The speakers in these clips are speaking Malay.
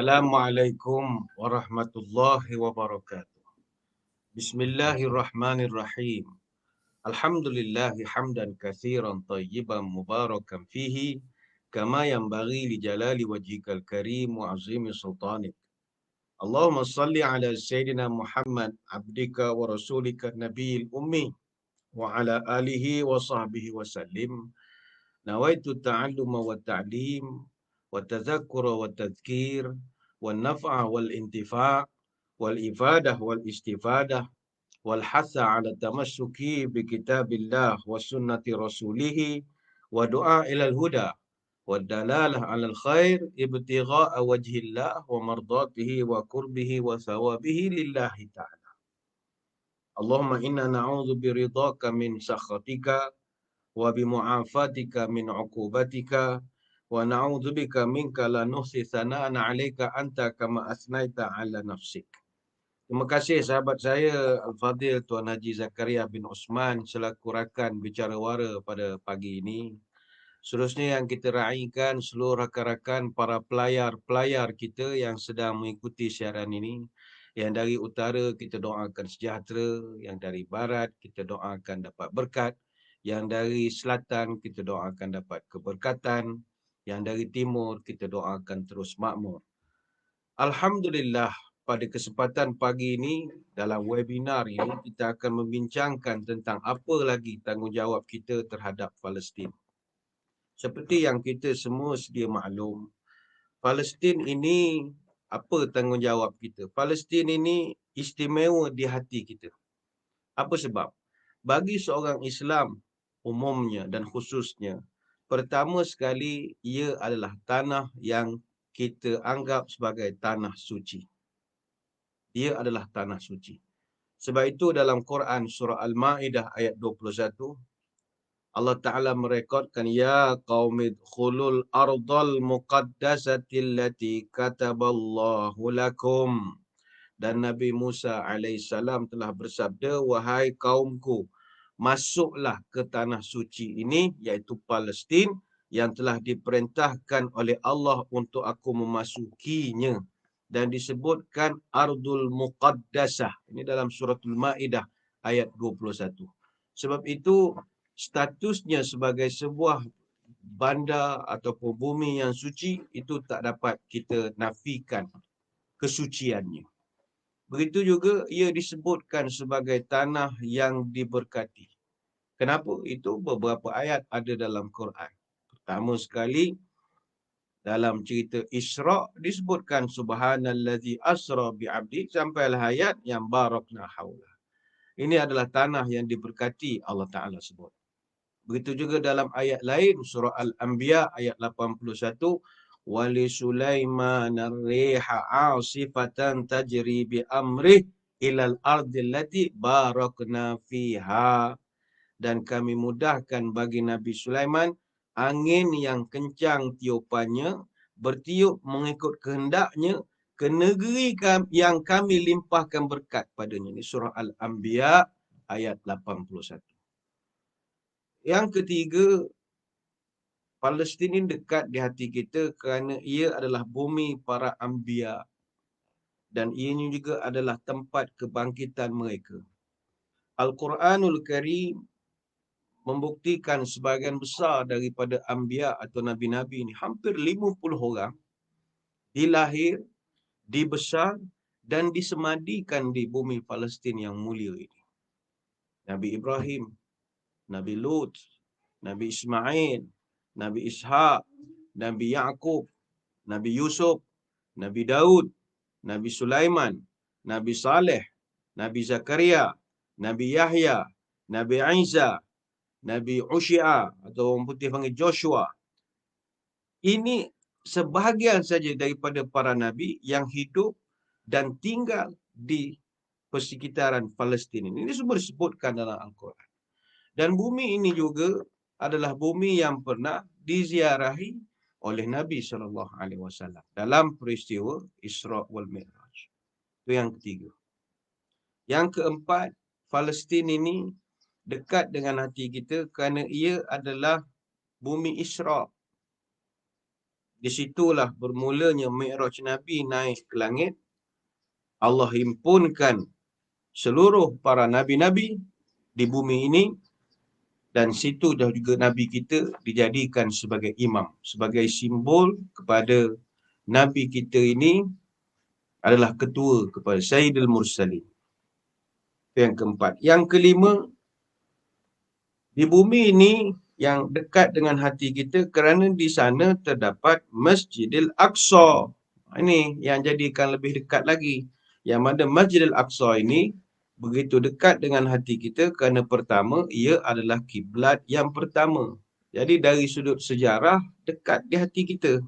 Assalamualaikum warahmatullahi wabarakatuh. Bismillahirrahmanirrahim. Alhamdulillahi hamdan katsiran tayyiban mubarakan fihi kama yanbaghi li jalali wajhikal karim wa azimi sultanik. Allahumma salli ala sayyidina Muhammad abdika wa rasulika nabiyil ummi wa ala alihi wa sahbihi wa sallim. Nawaitu ta'alluma wa ta'lim wa tadhakkura wa tadhkir wa naf'a wal intifa' wal ifadah wal istifadah wal hatha ala tamassuki bi kitabillah wa sunnati rasulih wa du'a ilal huda wa dalalah ala al khair ibtigha'a wajhillah wa mardatihi wa qurbihi wa thawabihi lillahi ta'ala. Allahumma inna na'udzu biridhaka min sakhatika wa bimu'afatika min 'uqubatika wa na'udzubika minka la nuhsi thana'an 'alaika anta kama asnaita 'ala nafsik. Terima kasih sahabat saya Al-Fadhil Tuan Haji Zakaria bin Osman selaku rakan bicara wara pada pagi ini. Seterusnya yang kita raikan seluruh rakan-rakan para pelayar-pelayar kita yang sedang mengikuti siaran ini. Yang dari utara kita doakan sejahtera, yang dari barat kita doakan dapat berkat, yang dari selatan kita doakan dapat keberkatan, yang dari timur kita doakan terus makmur. Alhamdulillah, pada kesempatan pagi ini dalam webinar ini kita akan membincangkan tentang apa lagi tanggungjawab kita terhadap Palestin. Seperti yang kita semua sedia maklum, Palestin ini apa tanggungjawab kita? Palestin ini istimewa di hati kita. Apa sebab? Bagi seorang Islam umumnya dan khususnya, pertama sekali ia adalah tanah yang kita anggap sebagai tanah suci. Dia adalah tanah suci. Sebab itu dalam Quran surah Al-Ma'idah ayat 21, Allah Ta'ala merekodkan, Ya qaumid khulul ardal muqaddasatil lati kataballahu lakum. Dan Nabi Musa alaihissalam telah bersabda, Wahai kaumku, masuklah ke tanah suci ini, iaitu Palestin, yang telah diperintahkan oleh Allah untuk aku memasukinya. Dan disebutkan Ardul Muqaddasah. Ini dalam suratul Ma'idah ayat 21. Sebab itu, statusnya sebagai sebuah bandar ataupun bumi yang suci, itu tak dapat kita nafikan kesuciannya. Begitu juga ia disebutkan sebagai tanah yang diberkati. Kenapa? Itu beberapa ayat ada dalam Quran. Pertama sekali, dalam cerita Isra disebutkan Subhanallazi asra bi'abdi sampailah ayat yang barakna haula. Ini adalah tanah yang diberkati Allah Ta'ala sebut. Begitu juga dalam ayat lain surah Al-Anbiya ayat 81, wali Sulaiman ar-riha 'asifatan tajri bi amrih ilal ardil lati barakna fiha. Dan kami mudahkan bagi Nabi Sulaiman angin yang kencang tiupannya bertiup mengikut kehendaknya ke negeri yang kami limpahkan berkat padanya. Ini surah Al-Anbiya ayat 81. Yang ketiga, Palestin ini dekat di hati kita kerana ia adalah bumi para Anbiya. Dan ianya juga adalah tempat kebangkitan mereka. Al-Quranul Karim membuktikan sebahagian besar daripada Anbiya atau Nabi-Nabi ini, hampir 50 orang, dilahir, dibesar dan disemadikan di bumi Palestin yang mulia ini. Nabi Ibrahim, Nabi Lut, Nabi Ismail, Nabi Ishaq, Nabi Yaqub, Nabi Yusuf, Nabi Daud, Nabi Sulaiman, Nabi Saleh, Nabi Zakaria, Nabi Yahya, Nabi Isa, Nabi Ushia atau orang putih panggil Joshua. Ini sebahagian saja daripada para Nabi yang hidup dan tinggal di persekitaran Palestin ini. Ini semua disebutkan dalam Al-Quran. Dan bumi ini juga adalah bumi yang pernah diziarahi oleh Nabi SAW dalam peristiwa Isra wal Mi'raj. Itu yang ketiga. Yang keempat, Palestin ini dekat dengan hati kita kerana ia adalah bumi Isra. Di situlah bermulanya Mi'raj Nabi naik ke langit. Allah himpunkan seluruh para nabi-nabi di bumi ini, dan situ dah juga Nabi kita dijadikan sebagai imam, sebagai simbol kepada Nabi kita ini adalah ketua kepada Sayyidul Mursalin. Yang keempat. Yang kelima, di bumi ini yang dekat dengan hati kita kerana di sana terdapat Masjidil Aqsa. Ini yang jadikan lebih dekat lagi. Yang mana Masjidil Aqsa ini begitu dekat dengan hati kita kerana pertama, ia adalah kiblat yang pertama. Jadi dari sudut sejarah, dekat di hati kita.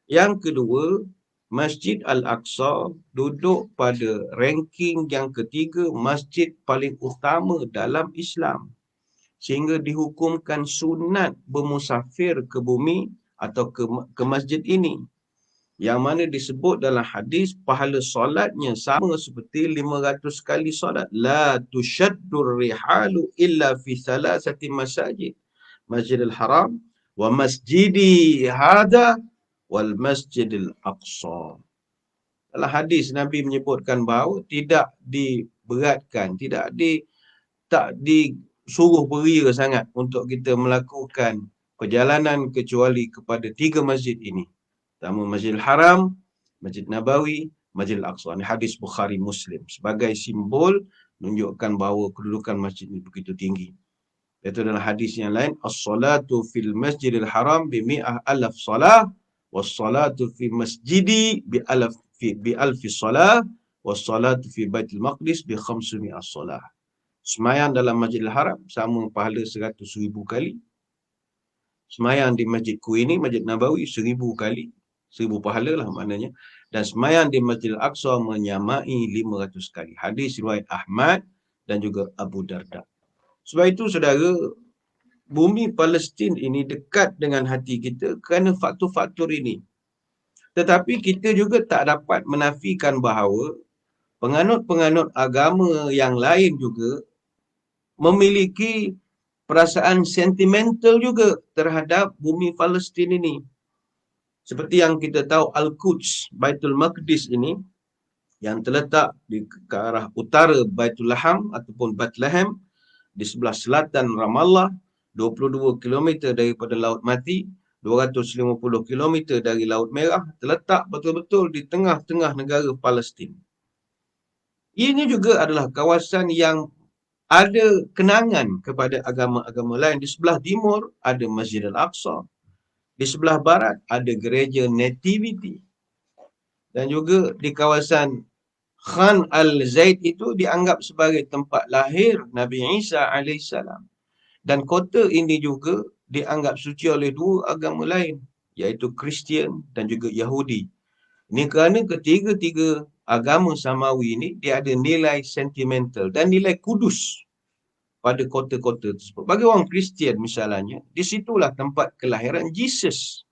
Yang kedua, Masjid Al-Aqsa duduk pada ranking yang ketiga masjid paling utama dalam Islam. Sehingga dihukumkan sunat bermusafir ke bumi atau ke masjid ini. Yang mana disebut dalam hadis, pahala solatnya sama seperti 500 kali solat. La tushaddur rihalu illa fi salasati masajid. Masjidil Haram wa masjidi hada wal Masjidil Aqsa. Dalam hadis Nabi menyebutkan bahawa tidak diberatkan, tak disuruh beria sangat untuk kita melakukan perjalanan kecuali kepada 3 masjid ini. Pertama Masjidil Haram, Masjid Nabawi, Masjidil Aqsa. Ini hadis Bukhari Muslim sebagai simbol menunjukkan bahawa kedudukan masjid ini begitu tinggi. Iaitu dalam hadis yang lain, as-salatu fil Masjidil Haram bi mi'ah alaf salah, was-salatu fi masjidi bi alfi salah, was-salatu fi Baitul Maqdis bi 500 salah. Semayang dalam Masjidil Haram sama pahala 100,000 kali. Semayang di Masjidku ini, Masjid Nabawi, 1000 kali. 1000 pahala lah maknanya. Dan semayang di Masjidil Aqsa menyamai 500 kali. Hadis riwayat Ahmad dan juga Abu Darda. Sebab itu saudara, bumi Palestin ini dekat dengan hati kita kerana faktor-faktor ini. Tetapi kita juga tak dapat menafikan bahawa penganut-penganut agama yang lain juga memiliki perasaan sentimental juga terhadap bumi Palestin ini. Seperti yang kita tahu, Al-Quds, Baitul Maqdis ini, yang terletak ke arah utara Baitul Laham ataupun Bethlehem, di sebelah selatan Ramallah, 22 km daripada Laut Mati, 250 km dari Laut Merah, terletak betul-betul di tengah-tengah negara Palestin. Ini juga adalah kawasan yang ada kenangan kepada agama-agama lain. Di sebelah timur ada Masjid Al-Aqsa. Di sebelah barat ada gereja Nativity. Dan juga di kawasan Khan Al-Zaid itu dianggap sebagai tempat lahir Nabi Isa AS. Dan kota ini juga dianggap suci oleh 2 agama lain, iaitu Kristian dan juga Yahudi. Ini kerana ketiga-tiga agama samawi ini dia ada nilai sentimental dan nilai kudus pada kota-kota tersebut. Bagi orang Kristian misalnya, di situlah tempat kelahiran Jesus.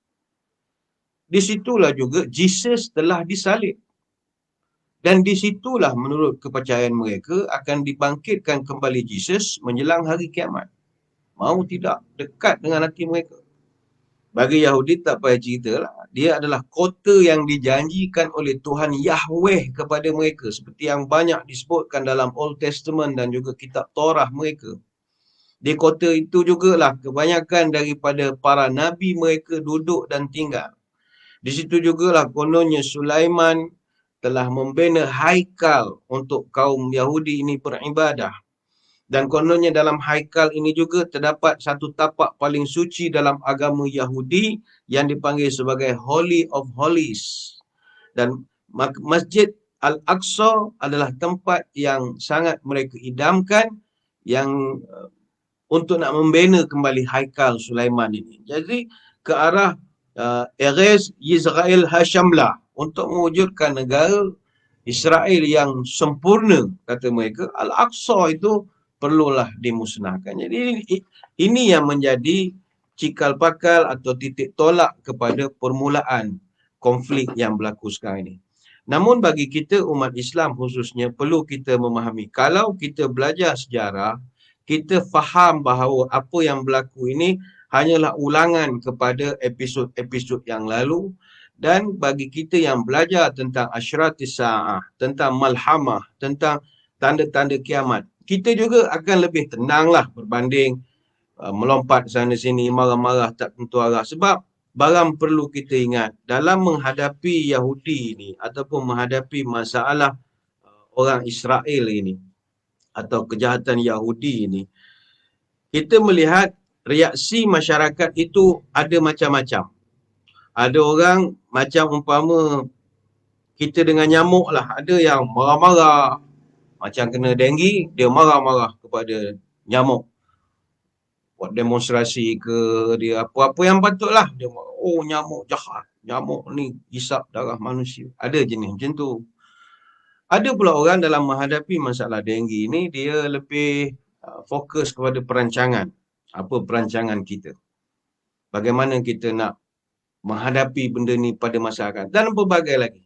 Di situlah juga Jesus telah disalib. Dan di situlah menurut kepercayaan mereka akan dibangkitkan kembali Jesus menjelang hari kiamat. Mau tidak, dekat dengan hati mereka. Bagi Yahudi tak payah cerita lah. Dia adalah kota yang dijanjikan oleh Tuhan Yahweh kepada mereka. Seperti yang banyak disebutkan dalam Old Testament dan juga kitab Torah mereka. Di kota itu jugalah kebanyakan daripada para nabi mereka duduk dan tinggal. Di situ jugalah kononnya Sulaiman telah membina haikal untuk kaum Yahudi ini beribadah. Dan kononnya dalam haikal ini juga terdapat satu tapak paling suci dalam agama Yahudi yang dipanggil sebagai Holy of Holies. Dan Masjid Al-Aqsa adalah tempat yang sangat mereka idamkan yang untuk nak membina kembali haikal Sulaiman ini. Jadi ke arah Erez Yisrael Hashamla untuk mewujudkan negara Israel yang sempurna, kata mereka, Al-Aqsa itu perlulah dimusnahkan. Jadi ini yang menjadi cikal bakal atau titik tolak kepada permulaan konflik yang berlaku sekarang ini. Namun bagi kita umat Islam khususnya perlu kita memahami, kalau kita belajar sejarah, kita faham bahawa apa yang berlaku ini hanyalah ulangan kepada episod-episod yang lalu. Dan bagi kita yang belajar tentang asyratis sa'ah, tentang malhamah, tentang tanda-tanda kiamat, kita juga akan lebih tenanglah berbanding melompat sana sini, marah-marah tak tentu arah. Sebab barang perlu kita ingat, dalam menghadapi Yahudi ini ataupun menghadapi masalah orang Israel ini atau kejahatan Yahudi ini, kita melihat reaksi masyarakat itu ada macam-macam. Ada orang macam umpama kita dengan nyamuk lah, ada yang marah-marah, macam kena denggi, dia marah-marah kepada nyamuk. Buat demonstrasi ke, dia apa-apa yang patutlah. Dia oh nyamuk jahat, nyamuk ni hisap darah manusia. Ada jenis macam tu. Ada pula orang dalam menghadapi masalah denggi ni, dia lebih fokus kepada perancangan. Apa perancangan kita? Bagaimana kita nak menghadapi benda ni pada masyarakat dan pelbagai lagi.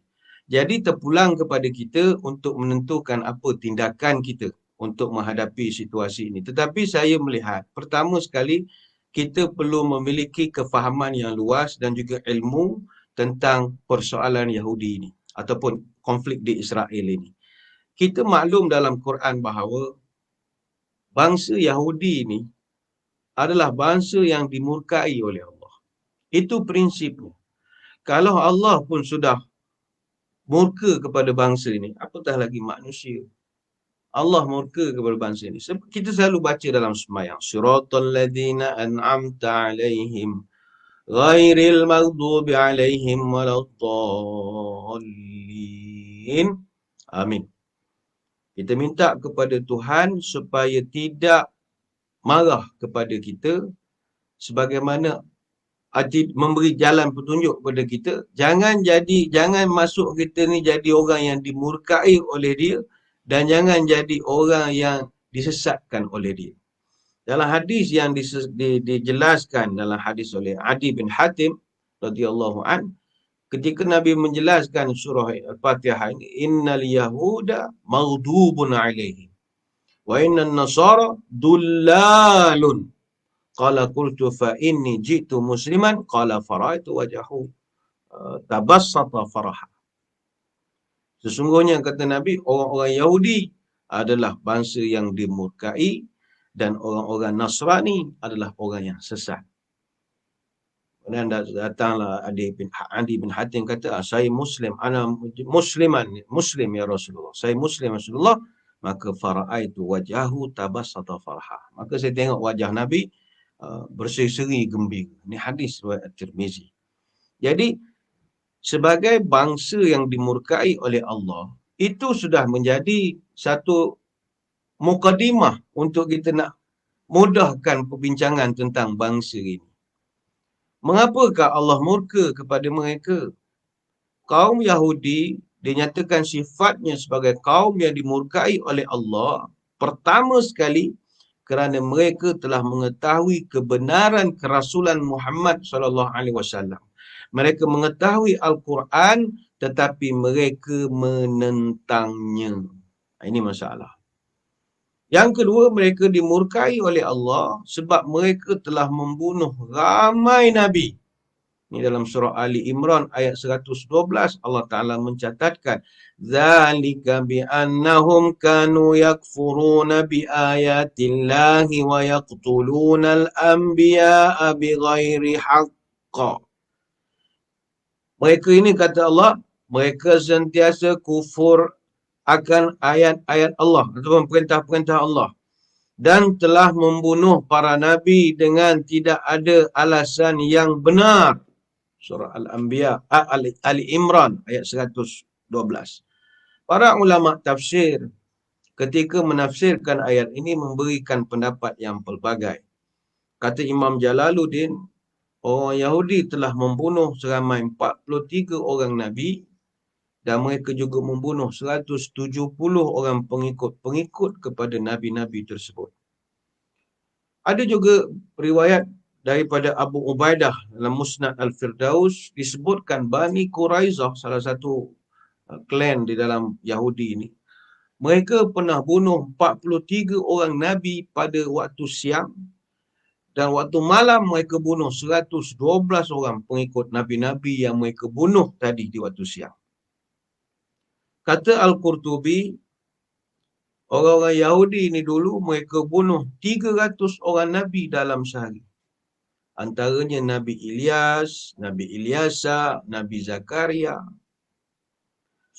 Jadi terpulang kepada kita untuk menentukan apa tindakan kita untuk menghadapi situasi ini. Tetapi saya melihat, pertama sekali, kita perlu memiliki kefahaman yang luas dan juga ilmu tentang persoalan Yahudi ini ataupun konflik di Israel ini. Kita maklum dalam Quran bahawa bangsa Yahudi ini adalah bangsa yang dimurkai oleh Allah. Itu prinsipnya. Kalau Allah pun sudah murka kepada bangsa ini, apatah lagi manusia. Allah murka kepada bangsa ini. Kita selalu baca dalam sembahyang, siratal ladzina an'amta alaihim ghairil maghdubi alaihim waladdallin. Amin. Kita minta kepada Tuhan supaya tidak marah kepada kita sebagaimana memberi jalan petunjuk kepada kita. Jangan masuk kita ni jadi orang yang dimurkai oleh dia dan jangan jadi orang yang disesatkan oleh dia. Dalam hadis yang dijelaskan dalam hadis oleh Adi bin Hatim radhiyallahu an, ketika Nabi menjelaskan surah Al-Fatihah ini, innal yahuda maghdubun alaihim wa innan nasara dullalun. Qala qultu fa inni jitu musliman qala faraitu wajahu tabassata faraha. Sesungguhnya kata Nabi, orang-orang Yahudi adalah bangsa yang dimurkai dan orang-orang Nasrani adalah orang yang sesat. Dan datanglah Adi bin Hatim kata, saya Muslim, ana Muslim ya Rasulullah. Saya Muslim ya Rasulullah. Maka faraitu wajahu tabassata faraha. Maka saya tengok wajah Nabi berseri-seri gembira. Ini hadis riwayat At-Tirmizi. Jadi sebagai bangsa yang dimurkai oleh Allah, itu sudah menjadi satu mukadimah untuk kita nak mudahkan perbincangan tentang bangsa ini. Mengapakah Allah murka kepada mereka? Kaum Yahudi dinyatakan sifatnya sebagai kaum yang dimurkai oleh Allah pertama sekali kerana mereka telah mengetahui kebenaran kerasulan Muhammad sallallahu alaihi wasallam. Mereka mengetahui Al-Quran tetapi mereka menentangnya. Ini masalah. Yang kedua, mereka dimurkai oleh Allah sebab mereka telah membunuh ramai nabi. Ini dalam surah Ali Imran ayat 112, Allah Ta'ala mencatatkan, Zalika bi'annahum kanu yakfuruna bi'ayatillahi wa yaqtuluna al-anbiya'a bighairi haqqa. Mereka ini, kata Allah, mereka sentiasa kufur akan ayat-ayat Allah ataupun perintah-perintah Allah dan telah membunuh para nabi dengan tidak ada alasan yang benar. Surah Al-Anbiya, Ali Imran ayat 112. Para ulama tafsir ketika menafsirkan ayat ini memberikan pendapat yang pelbagai. Kata Imam Jalaluddin, orang Yahudi telah membunuh seramai 43 orang Nabi dan mereka juga membunuh 170 orang pengikut kepada Nabi-Nabi tersebut. Ada juga riwayat daripada Abu Ubaidah dalam Musnad Al-Firdaus disebutkan Bani Quraizah, salah satu klan di dalam Yahudi ini. Mereka pernah bunuh 43 orang Nabi pada waktu siang Dan waktu malam mereka bunuh 112 orang pengikut Nabi-Nabi yang mereka bunuh tadi di waktu siang. Kata Al-Qurtubi, orang-orang Yahudi ni dulu mereka bunuh 300 orang Nabi dalam sehari. Antaranya Nabi Ilyas, Nabi Ilyasa, Nabi Zakaria.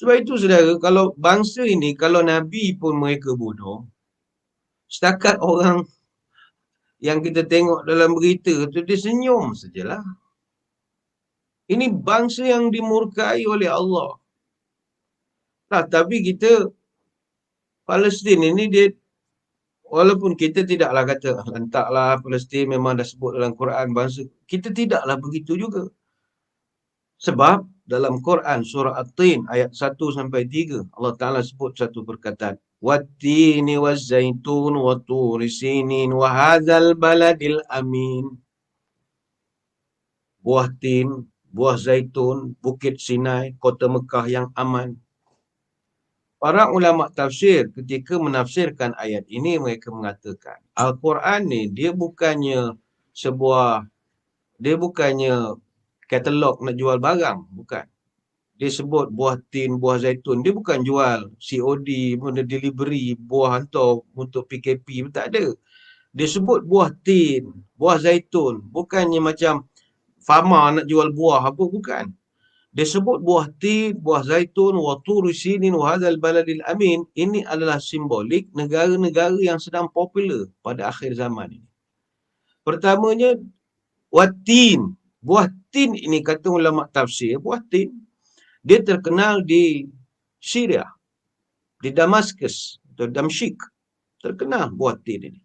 Sebab itu saudara, kalau bangsa ini, kalau Nabi pun mereka bunuh, setakat orang yang kita tengok dalam berita tu, dia senyum sajalah. Ini bangsa yang dimurkai oleh Allah. Nah, tapi kita, Palestin ini dia, walaupun kita tidaklah kata, hentaklah Palestin memang dah sebut dalam Quran bangsa, kita tidaklah begitu juga. Sebab dalam Quran surah At-Tin ayat 1-3 Allah Ta'ala sebut satu perkataan. Wattini wazzaitun wa turi sinin wa hadzal baladil amin. Buah tin, buah zaitun, bukit Sinai, kota Mekah yang aman. Para ulama tafsir ketika menafsirkan ayat ini mereka mengatakan Al-Quran ni dia bukannya katalog nak jual barang, bukan. Dia sebut buah tin, buah zaitun, dia bukan jual COD, benda delivery, buah hantar untuk PKP, tak ada. Dia sebut buah tin, buah zaitun, bukannya macam farmer nak jual buah apa, bukan. Dia sebut buah tin, buah zaitun, wa turi sinin, wa hadzal baladil amin. Ini adalah simbolik negara-negara yang sedang popular pada akhir zaman ini. Pertamanya, watin. Buah tin ini kata ulama tafsir, buah tin. Dia terkenal di Syria, di Damaskus atau Damsyik. Terkenal buah tin ini.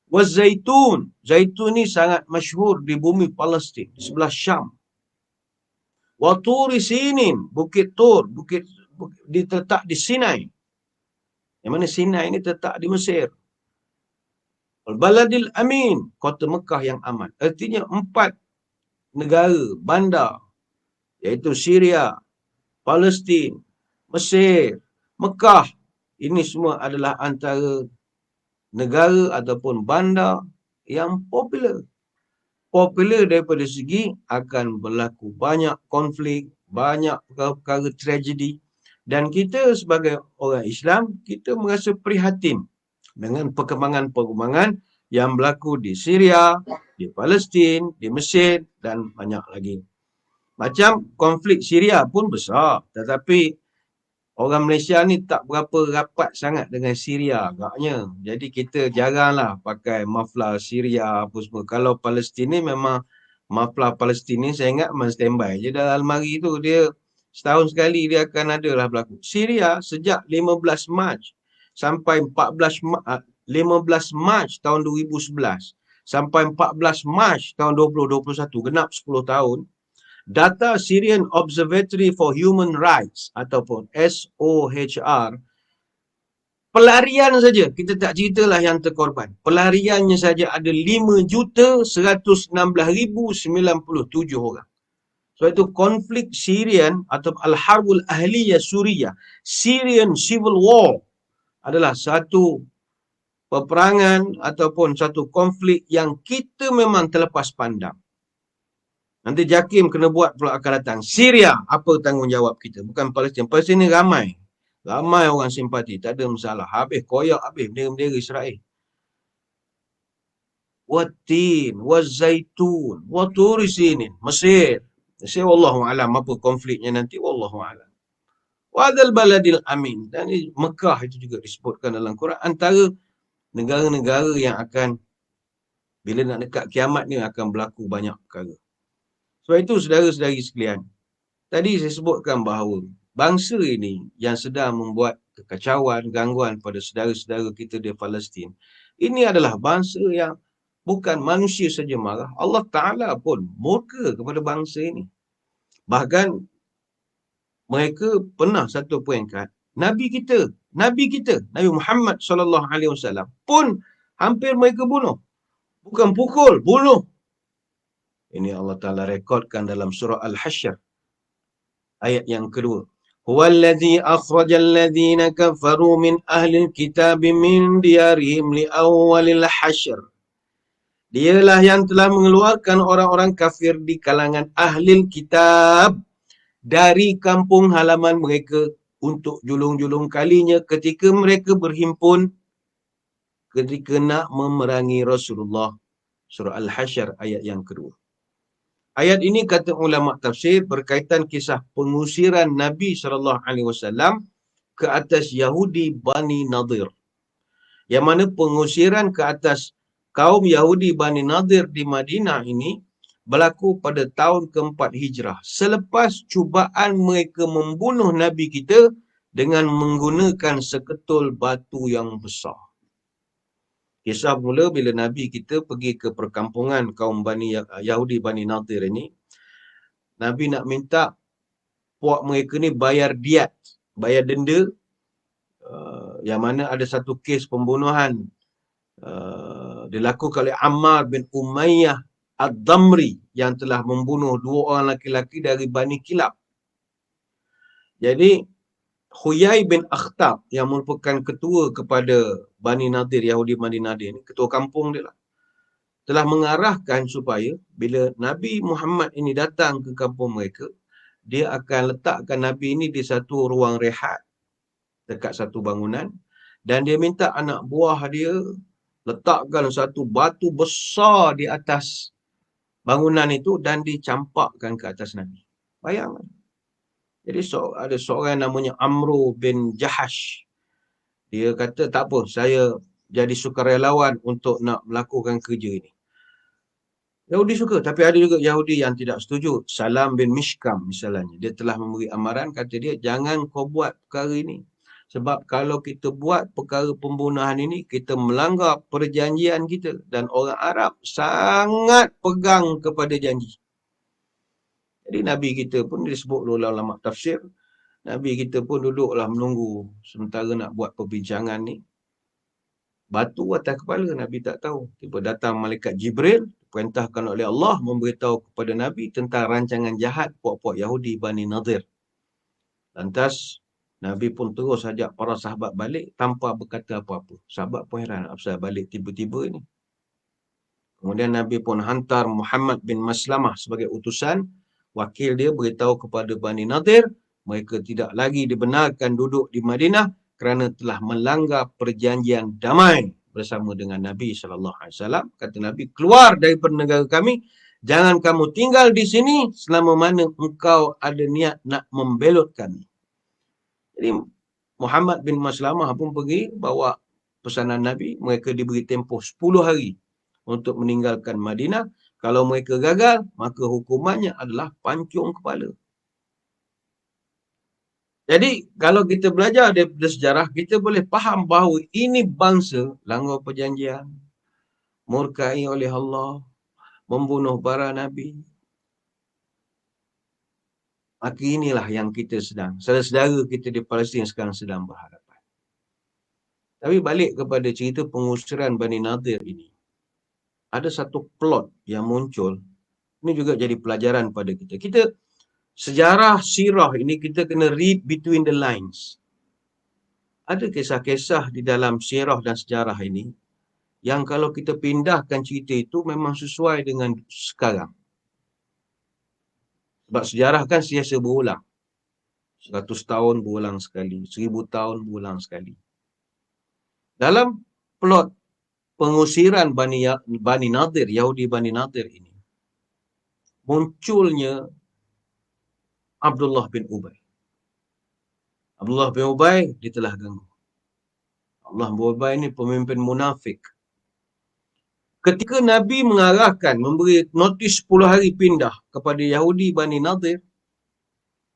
Wazaitun. Zaitun ni sangat masyhur di bumi Palestin, di sebelah Syam. Wa turi sinin, bukit Tur, bukit diletak di Sinai. Yang mana Sinai ini terletak di Mesir. Al-Baladil Amin, kota Mekah yang aman. Artinya 4 negara, bandar, iaitu Syria, Palestin, Mesir, Mekah. Ini semua adalah antara negara ataupun bandar yang popular. Popular daripada segi akan berlaku banyak konflik, banyak perkara tragedi. Dan kita sebagai orang Islam, kita merasa prihatin dengan perkembangan-perkembangan yang berlaku di Syria, di Palestin, di Mesir dan banyak lagi. Macam konflik Syria pun besar, tetapi orang Malaysia ni tak berapa rapat sangat dengan Syria agaknya. Jadi kita jaranglah pakai maflar Syria apa semua. Kalau Palestin ni memang maflar Palestin ni saya ingat memang standby je dalam almari tu. Dia setahun sekali dia akan ada lah berlaku. Syria sejak 15 Mac sampai 15 Mac tahun 2011 sampai 14 Mac tahun 2021, genap 10 tahun. Data Syrian Observatory for Human Rights ataupun SOHR, pelarian saja, kita tak ceritalah yang terkorban. Pelariannya saja ada 5,116,097 orang. Sebab itu konflik Syrian atau Al-Harbul Ahliyah Suriah, Syrian Civil War adalah satu peperangan ataupun satu konflik yang kita memang terlepas pandang. Nanti JAKIM kena buat pula akan datang. Syria, apa tanggungjawab kita? Bukan Palestin. Palestin ni ramai. Ramai orang simpati. Tak ada masalah. Habis koyak, habis bendera-bendera Israel. Watin, wazaitun, waturi sinin. Mesir. Mesir, Wallahu'alam. Apa konfliknya nanti? Wallahu'alam. Wadal baladil amin. Dan Mekah itu juga disebutkan dalam Quran. Antara negara-negara yang akan, bila nak dekat kiamat ni, akan berlaku banyak perkara. Sebab itu saudara-saudari sekalian, tadi saya sebutkan bahawa bangsa ini yang sedang membuat kekacauan, gangguan pada saudara-saudara kita di Palestin, ini adalah bangsa yang bukan manusia saja marah, Allah Ta'ala pun murka kepada bangsa ini. Bahkan mereka pernah satu peringkat, Nabi kita, Nabi Muhammad SAW pun hampir mereka bunuh. Bukan pukul, bunuh. Ini Allah Ta'ala rekodkan dalam surah Al-Hasyr. Ayat yang kedua. Huwallazi akhrajal ladzina kafaru min ahlil kitabi min diyarihim li awwalil hasyr. Dialah yang telah mengeluarkan orang-orang kafir di kalangan ahli kitab dari kampung halaman mereka untuk julung-julung kalinya ketika mereka berhimpun ketika nak memerangi Rasulullah. Surah Al-Hasyr ayat yang kedua. Ayat ini kata ulama tafsir berkaitan kisah pengusiran Nabi SAW ke atas Yahudi Bani Nadir. Yang mana pengusiran ke atas kaum Yahudi Bani Nadir di Madinah ini berlaku pada tahun keempat Hijrah. Selepas cubaan mereka membunuh Nabi kita dengan menggunakan seketul batu yang besar. Kisah mula bila Nabi kita pergi ke perkampungan kaum Yahudi Bani Nadir ini. Nabi nak minta puak mereka ni bayar diat, bayar denda. Yang mana ada satu kes pembunuhan dilakukan oleh Ammar bin Umayyah Ad-Damri yang telah membunuh 2 orang laki-laki dari Bani Kilab. Jadi Huyai bin Akhtab yang merupakan ketua kepada Bani Nadir, Yahudi Bani Nadir ni, ketua kampung dia lah, telah mengarahkan supaya bila Nabi Muhammad ini datang ke kampung mereka, dia akan letakkan Nabi ini di satu ruang rehat dekat satu bangunan dan dia minta anak buah dia letakkan satu batu besar di atas bangunan itu dan dicampakkan ke atas Nabi. Bayangkan. Jadi ada seorang namanya Amru bin Jahash. Dia kata tak apa, saya jadi sukarelawan untuk nak melakukan kerja ini. Yahudi suka, tapi ada juga Yahudi yang tidak setuju. Salam bin Mishkam misalnya. Dia telah memberi amaran, kata dia, jangan kau buat perkara ini. Sebab kalau kita buat perkara pembunuhan ini, kita melanggar perjanjian kita. Dan orang Arab sangat pegang kepada janji. Jadi Nabi kita pun disebut oleh ulama tafsir. Nabi kita pun duduklah menunggu sementara nak buat perbincangan ni. Batu atas kepala, Nabi tak tahu. Tiba datang malaikat Jibril, perintahkan oleh Allah memberitahu kepada Nabi tentang rancangan jahat puak-puak Yahudi Bani Nadir. Lantas, Nabi pun terus ajak para sahabat balik tanpa berkata apa-apa. Sahabat pun heran, apa balik tiba-tiba ni. Kemudian Nabi pun hantar Muhammad bin Maslamah sebagai utusan. Wakil dia beritahu kepada Bani Nadir, mereka tidak lagi dibenarkan duduk di Madinah kerana telah melanggar perjanjian damai bersama dengan Nabi SAW. Kata Nabi, keluar daripada negara kami, jangan kamu tinggal di sini selama mana engkau ada niat nak membelot kami. Jadi Muhammad bin Maslamah pun pergi bawa pesanan Nabi, mereka diberi tempoh 10 hari untuk meninggalkan Madinah. Kalau mereka gagal, maka hukumannya adalah pancung kepala. Jadi, kalau kita belajar daripada sejarah, kita boleh faham bahawa ini bangsa langgar perjanjian, murkai oleh Allah, membunuh para Nabi. Maka inilah yang kita sedang, saudara-saudara kita di Palestin sekarang sedang berhadapan. Tapi balik kepada cerita pengusiran Bani Nadir ini. Ada satu plot yang muncul. Ini juga jadi pelajaran pada kita. Kita sejarah sirah ini kita kena read between the lines. Ada kisah-kisah di dalam sirah dan sejarah ini yang kalau kita pindahkan cerita itu memang sesuai dengan sekarang. Sebab sejarah kan sentiasa berulang. 100 tahun berulang sekali, 1000 tahun berulang sekali. Dalam plot pengusiran Bani Nadir, Yahudi Bani Nadir ini, munculnya Abdullah bin Ubay. Abdullah bin Ubay, dia telah ganggu. Abdullah bin Ubay ini pemimpin munafik. Ketika Nabi mengarahkan, memberi notis 10 hari pindah kepada Yahudi Bani Nadir,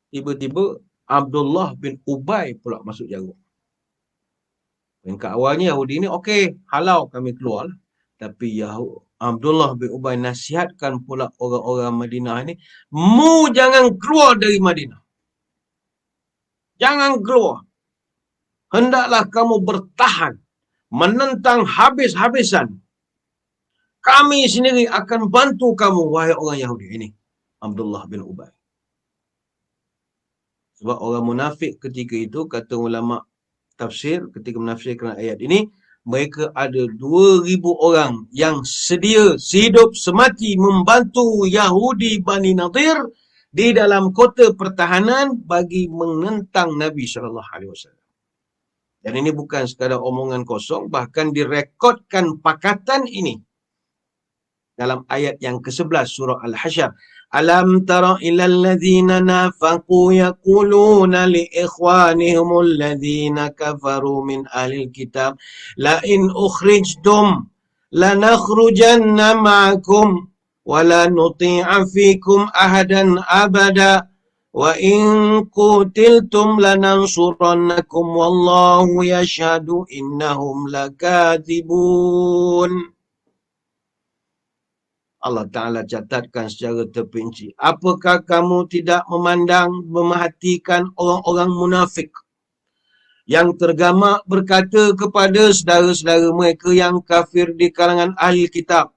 tiba-tiba Abdullah bin Ubay pula masuk jarum. Kat awalnya Yahudi ni, okey, halau kami keluar. Tapi Abdullah bin Ubay nasihatkan pula orang-orang Madinah ni, mu jangan keluar dari Madinah. Jangan keluar. Hendaklah kamu bertahan, menentang habis-habisan. Kami sendiri akan bantu kamu, wahai orang Yahudi. Ini Abdullah bin Ubay. Sebab orang munafik ketika itu, kata ulama tafsir, ketika menafsirkan ayat ini, mereka ada 2,000 orang yang sedia hidup semati membantu Yahudi Bani Nadir di dalam kota pertahanan bagi menentang Nabi SAW. Dan ini bukan sekadar omongan kosong, bahkan direkodkan pakatan ini dalam ayat yang ke-11 surah Al-Hasyr. Alam tara ilal ladzina nafaqu yaquluna li ikhwanihim alladzina kafaru min ahlil kitab la in ukhrijtum lanakhrujanna ma'akum wa la nuti'a fikum ahadan abada wa in qutiltum lanansurannakum wallahu yashhadu innahum lakadzibun. Allah Ta'ala catatkan secara terperinci. Apakah kamu tidak memandang, memerhatikan orang-orang munafik yang tergamak berkata kepada saudara-saudara mereka yang kafir di kalangan ahli kitab,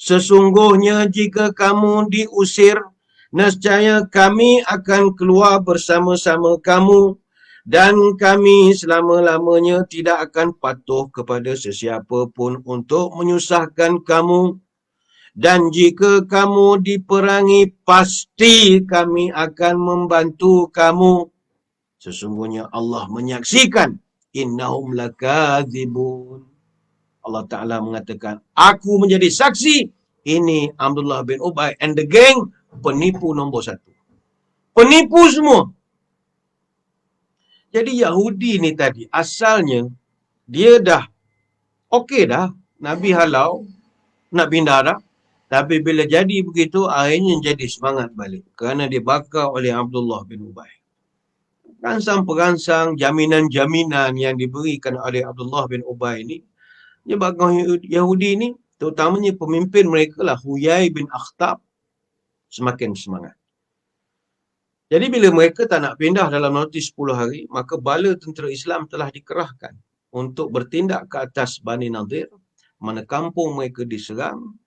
sesungguhnya jika kamu diusir, nescaya kami akan keluar bersama-sama kamu dan kami selama-lamanya tidak akan patuh kepada sesiapa pun untuk menyusahkan kamu. Dan jika kamu diperangi, pasti kami akan membantu kamu. Sesungguhnya Allah menyaksikan. Innahum lakadzibun. Allah Ta'ala mengatakan, aku menjadi saksi. Ini Abdullah bin Ubay and the gang, penipu nombor 1. Penipu semua. Jadi Yahudi ni tadi, asalnya, dia dah, okey dah, Nabi halau, nak pindah dah. Tapi bila jadi begitu, akhirnya jadi semangat balik. Kerana dibakar oleh Abdullah bin Ubay. Rangsang-perangsang, jaminan-jaminan yang diberikan oleh Abdullah bin Ubay ni, dia bakar Yahudi ni, terutamanya pemimpin mereka lah, Huyai bin Akhtab, semakin semangat. Jadi bila mereka tak nak pindah dalam notis 10 hari, maka bala tentera Islam telah dikerahkan untuk bertindak ke atas Bani Nadir, mana kampung mereka diserang.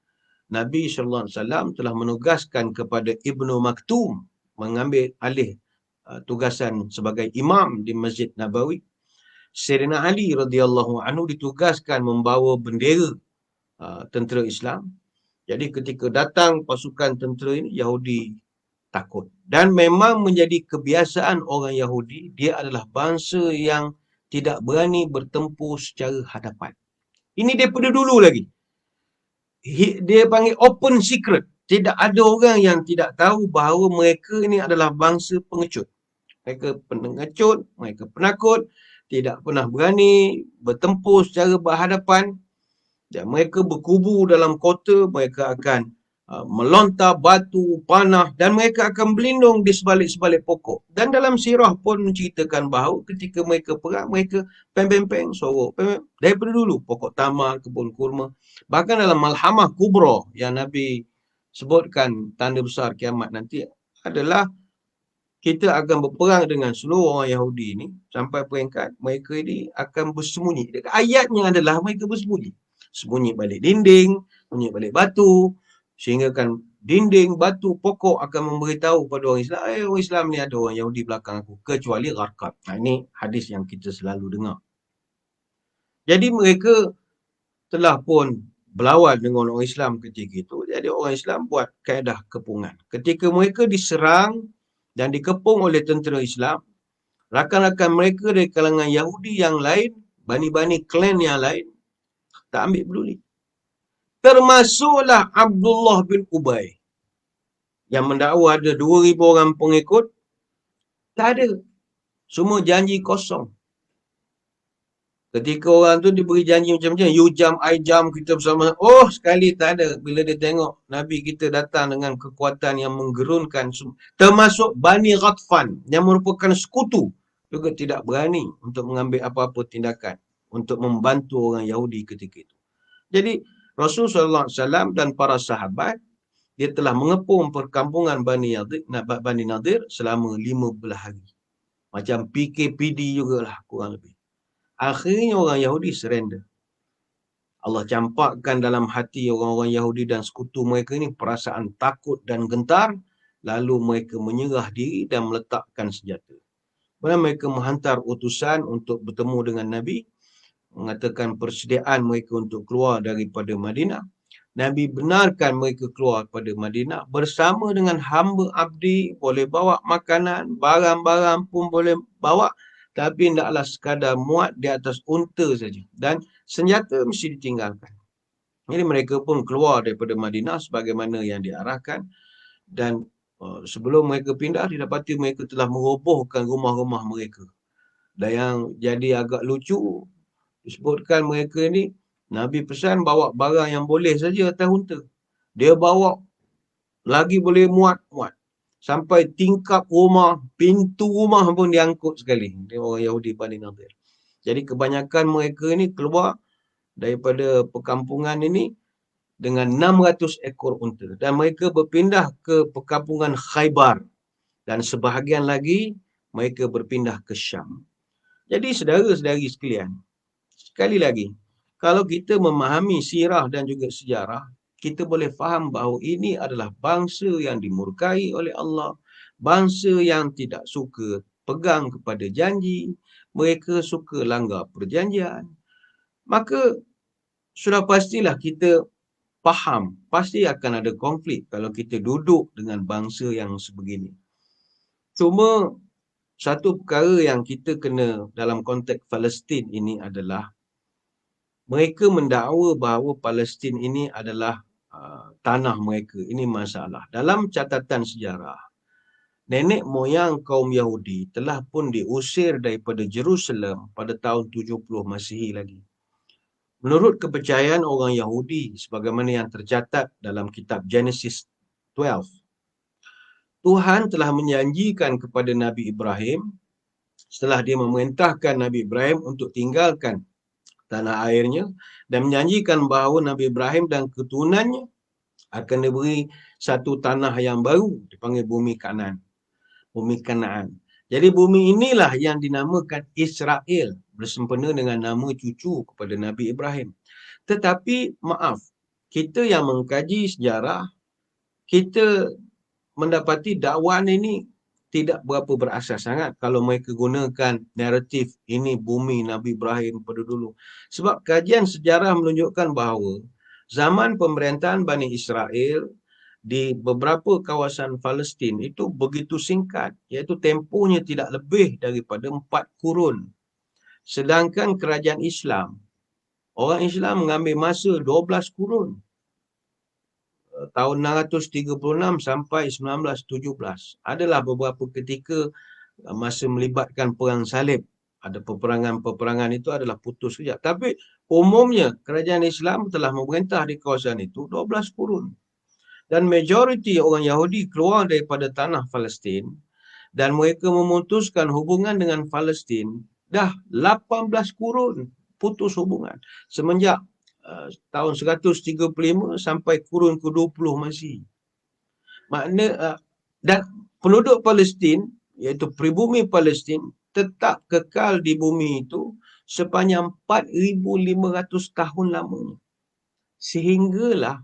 Nabi SAW telah menugaskan kepada Ibnu Maktum mengambil alih tugasan sebagai imam di Masjid Nabawi. Sayyidina Ali radhiyallahu anhu ditugaskan membawa bendera tentera Islam. Jadi ketika datang pasukan tentera ini, Yahudi takut. Dan memang menjadi kebiasaan orang Yahudi, dia adalah bangsa yang tidak berani bertempur secara hadapan. Ini daripada dulu lagi. Dia panggil open secret. Tidak ada orang yang tidak tahu bahawa mereka ini adalah bangsa pengecut. Mereka pengecut, mereka penakut, tidak pernah berani bertempur secara berhadapan. Dan mereka berkubu dalam kota, mereka akan melontar batu, panah dan mereka akan berlindung di sebalik-sebalik pokok. Dan dalam sirah pun menceritakan bahawa ketika mereka perang, mereka peng-peng-peng, sorok. Daripada dulu, pokok tamar, kebun kurma. Bahkan dalam Malhamah Kubra yang Nabi sebutkan tanda besar kiamat nanti adalah kita akan berperang dengan seluruh orang Yahudi ini sampai peringkat mereka ini akan bersembunyi. Ayatnya adalah mereka bersembunyi. Sembunyi balik dinding, sembunyi balik batu, sehingga kan dinding, batu, pokok akan memberitahu pada orang Islam, orang Islam ni ada orang Yahudi belakang aku, kecuali Gharqad. Ini hadis yang kita selalu dengar. Jadi mereka telah pun berlawan dengan orang Islam ketika itu. Jadi orang Islam buat kaedah kepungan. Ketika mereka diserang dan dikepung oleh tentera Islam, rakan-rakan mereka dari kalangan Yahudi yang lain, bani-bani klan yang lain, tak ambil peduli. Termasuklah Abdullah bin Ubay yang mendakwa ada 2,000 orang pengikut. Tak ada. Semua janji kosong. Ketika orang tu diberi janji macam-macam, you jam, I jam, kita bersama. Oh, sekali tak ada. Bila dia tengok Nabi kita datang dengan kekuatan yang menggerunkan, termasuk Bani Ghatfan yang merupakan sekutu, juga tidak berani untuk mengambil apa-apa tindakan untuk membantu orang Yahudi ketika itu. Jadi, Rasulullah SAW dan para sahabat, dia telah mengepung perkampungan Bani Nadir selama 15 hari. Macam PKPD jugalah kurang lebih. Akhirnya orang Yahudi surrender. Allah campakkan dalam hati orang-orang Yahudi dan sekutu mereka ini perasaan takut dan gentar. Lalu mereka menyerah diri dan meletakkan senjata. Kemudian mereka menghantar utusan untuk bertemu dengan Nabi. mengatakan persediaan mereka untuk keluar daripada Madinah. Nabi benarkan mereka keluar pada Madinah bersama dengan hamba abdi, boleh bawa makanan, barang-barang pun boleh bawa, tapi hendaklah sekadar muat di atas unta saja. Dan senjata mesti ditinggalkan. Jadi mereka pun keluar daripada Madinah sebagaimana yang diarahkan. Dan sebelum mereka pindah, didapati mereka telah merobohkan rumah-rumah mereka. Dan yang jadi agak lucu, disebutkan mereka ni, Nabi pesan bawa barang yang boleh saja atas unta. Dia bawa lagi boleh muat-muat. Sampai tingkap rumah, pintu rumah pun diangkut sekali. Dia orang Yahudi Bani Nadir. Jadi kebanyakan mereka ni keluar daripada perkampungan ini dengan 600 ekor unta. Dan mereka berpindah ke perkampungan Khaybar. Dan sebahagian lagi mereka berpindah ke Syam. Jadi saudara-saudari sekalian, sekali lagi, kalau kita memahami sirah dan juga sejarah, kita boleh faham bahawa ini adalah bangsa yang dimurkai oleh Allah, bangsa yang tidak suka pegang kepada janji, mereka suka langgar perjanjian. Maka sudah pastilah kita faham, pasti akan ada konflik kalau kita duduk dengan bangsa yang sebegini. Cuma satu perkara yang kita kena dalam konteks Palestin ini adalah mereka mendakwa bahawa Palestin ini adalah tanah mereka. Ini masalah. Dalam catatan sejarah, nenek moyang kaum Yahudi telah pun diusir daripada Jerusalem pada tahun 70 Masihi lagi. Menurut kepercayaan orang Yahudi, sebagaimana yang tercatat dalam kitab Genesis 12, Tuhan telah menjanjikan kepada Nabi Ibrahim, setelah dia memerintahkan Nabi Ibrahim untuk tinggalkan tanah airnya, dan menjanjikan bahawa Nabi Ibrahim dan keturunannya akan diberi satu tanah yang baru, dipanggil bumi Kanaan. Bumi Kanaan. Jadi bumi inilah yang dinamakan Israel, bersempena dengan nama cucu kepada Nabi Ibrahim. Tetapi maaf, kita yang mengkaji sejarah, kita mendapati dakwaan ini tidak berapa berasas sangat kalau mereka gunakan naratif ini bumi Nabi Ibrahim pada dulu. Sebab kajian sejarah menunjukkan bahawa zaman pemerintahan Bani Israel di beberapa kawasan Palestin itu begitu singkat, iaitu tempohnya tidak lebih daripada 4 kurun. Sedangkan kerajaan Islam, orang Islam mengambil masa 12 kurun. Tahun 636 sampai 1917. Adalah beberapa ketika masa melibatkan perang salib. Ada peperangan-peperangan itu adalah putus sekejap. Tapi umumnya kerajaan Islam telah memerintah di kawasan itu 12 kurun. Dan majoriti orang Yahudi keluar daripada tanah Palestin dan mereka memutuskan hubungan dengan Palestin dah 18 kurun putus hubungan. Semenjak tahun 135 sampai kurun ke-20 Masihi. Makna dan penduduk Palestin, iaitu pribumi Palestin, tetap kekal di bumi itu sepanjang 4,500 tahun lamanya. Sehinggalah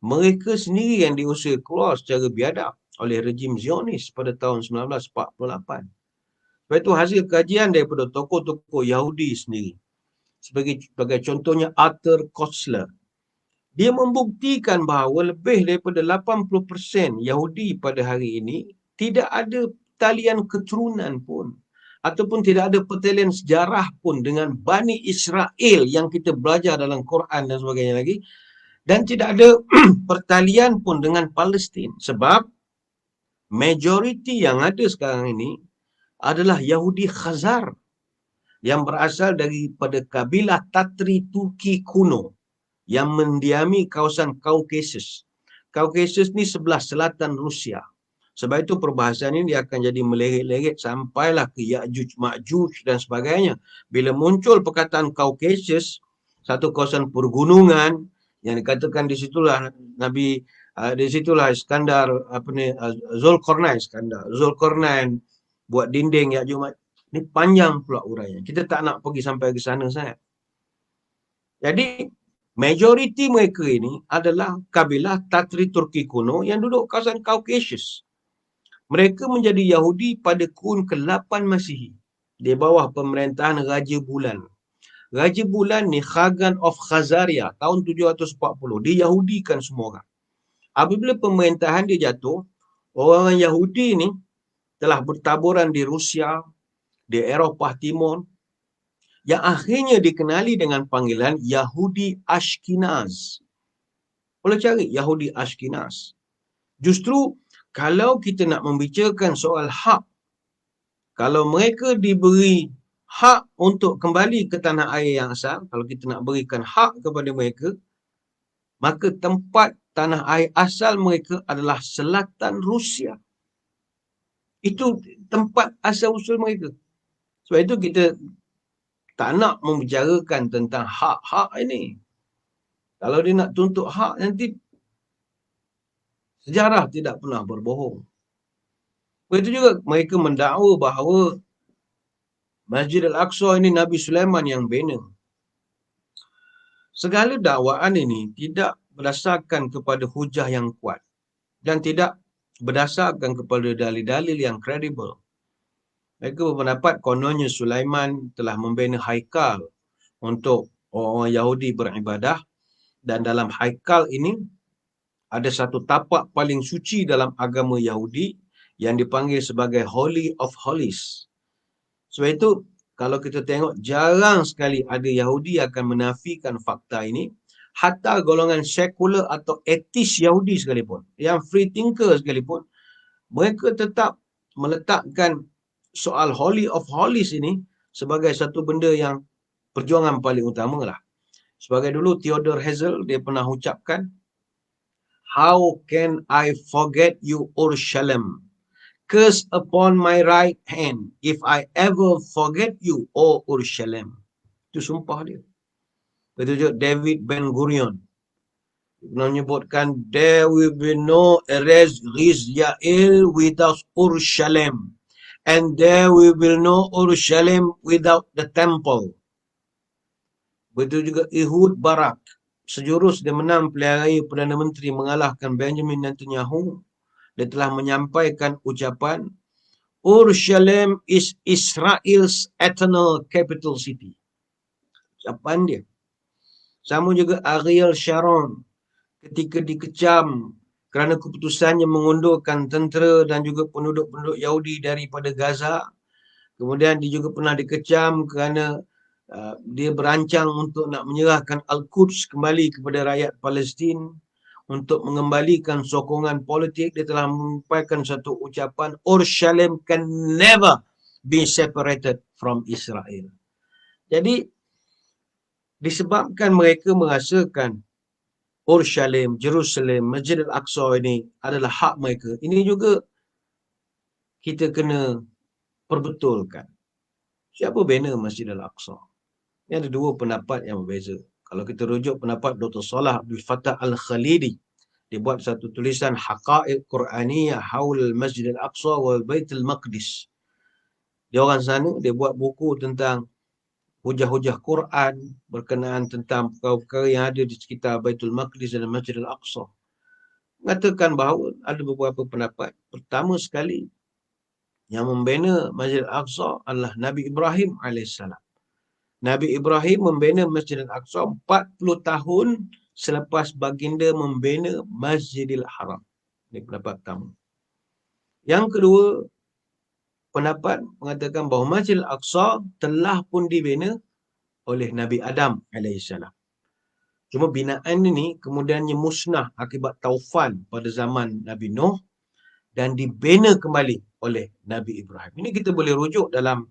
mereka sendiri yang diusir keluar secara biadab oleh rejim Zionis pada tahun 1948. Sebab itu hasil kajian daripada tokoh-tokoh Yahudi sendiri, sebagai contohnya Arthur Koestler, dia membuktikan bahawa lebih daripada 80% Yahudi pada hari ini tidak ada talian keturunan pun, ataupun tidak ada pertalian sejarah pun dengan Bani Israel yang kita belajar dalam Quran dan sebagainya lagi, dan tidak ada pertalian pun dengan Palestin. Sebab majoriti yang ada sekarang ini adalah Yahudi Khazar yang berasal daripada kabilah Tatri Turki kuno yang mendiami kawasan Kaukasus. Kaukasus ni sebelah selatan Rusia. Sebab itu perbahasan ini dia akan jadi meleret-leret sampailah ke Ya'juj Ma'juj dan sebagainya. Bila muncul perkataan Kaukasus, satu kawasan pergunungan yang dikatakan di situlah Nabi, di situlah Iskandar, Zulkarnain buat dinding Ya'juj Ma'juj. Ini panjang pula uraian. Kita tak nak pergi sampai ke sana sangat. Jadi majoriti mereka ini adalah kabilah Tatri Turki kuno yang duduk kawasan Kaukasus. Mereka menjadi Yahudi pada kurun ke-8 Masihi di bawah pemerintahan Raja Bulan. Raja bulan ni Khagan of Khazaria tahun 740. Dia Yahudikan semua orang. Apabila pemerintahan dia jatuh, orang Yahudi ni telah bertaburan di Rusia, di Eropah Timur, yang akhirnya dikenali dengan panggilan Yahudi Ashkenaz. Boleh cari Yahudi Ashkenaz. Justru kalau kita nak membicarakan soal hak, kalau mereka diberi hak untuk kembali ke tanah air yang asal, kalau kita nak berikan hak kepada mereka, maka tempat tanah air asal mereka adalah selatan Rusia. Itu tempat asal-usul mereka. Sebab itu kita tak nak membicarakan tentang hak-hak ini. Kalau dia nak tuntut hak, nanti sejarah tidak pernah berbohong. Begitu juga mereka mendakwa bahawa Masjid Al-Aqsa ini Nabi Sulaiman yang bina. Segala dakwaan ini tidak berdasarkan kepada hujah yang kuat dan tidak berdasarkan kepada dalil-dalil yang kredibel. Mereka berpendapat kononnya Sulaiman telah membina haikal untuk orang Yahudi beribadah, dan dalam haikal ini ada satu tapak paling suci dalam agama Yahudi yang dipanggil sebagai Holy of Holies. Sebab itu kalau kita tengok, jarang sekali ada Yahudi akan menafikan fakta ini. Hatta golongan sekular atau etis Yahudi sekalipun, yang free thinker sekalipun, mereka tetap meletakkan soal Holy of Holies ini sebagai satu benda yang perjuangan paling utama lah. Sebagai dulu Theodor Herzl, dia pernah ucapkan, "How can I forget you, Urushalem? Curse upon my right hand if I ever forget you, O Urushalem." Itu sumpah dia. Betul David Ben Gurion menyebutkan, "There will be no Erez Rizyael without Urushalem, and there will be no Urushalem without the temple." Betul juga Ehud Barak, sejurus dia menang pilihan raya Perdana Menteri mengalahkan Benjamin Netanyahu. Dia telah menyampaikan ucapan, "Urushalem is Israel's eternal capital city." Ucapan dia. Sama juga Ariel Sharon ketika dikecam kerana keputusannya mengundurkan tentera dan juga penduduk-penduduk Yahudi daripada Gaza. Kemudian dia juga pernah dikecam kerana dia berancang untuk nak menyerahkan Al-Quds kembali kepada rakyat Palestin. Untuk mengembalikan sokongan politik, dia telah menyampaikan satu ucapan, "Urushalem can never be separated from Israel." Jadi, disebabkan mereka merasakan Urushalem, Jerusalem, Masjid Al-Aqsa ini adalah hak mereka, ini juga kita kena perbetulkan. Siapa bina Masjid Al-Aqsa? Ini ada dua pendapat yang berbeza. Kalau kita rujuk pendapat Dr. Salah Abdul Fattah Al-Khalidi, dia buat satu tulisan Haqa'iq Quraniyah Haul Masjid Al-Aqsa wal Baitul Maqdis. Dia orang sana, dia buat buku tentang hujah-hujah Quran berkenaan tentang perkara-perkara yang ada di sekitar Baitul Maqdis dan Masjid Al-Aqsa. Mengatakan bahawa ada beberapa pendapat. Pertama sekali, yang membina Masjid Al-Aqsa adalah Nabi Ibrahim AS. Nabi Ibrahim membina Masjid Al-Aqsa 40 tahun selepas baginda membina Masjidil Haram. Ini pendapat pertama. Yang kedua, pendapat mengatakan bahawa Masjid Al-Aqsa telah pun dibina oleh Nabi Adam AS. Cuma binaan ini kemudiannya musnah akibat taufan pada zaman Nabi Nuh dan dibina kembali oleh Nabi Ibrahim. Ini kita boleh rujuk dalam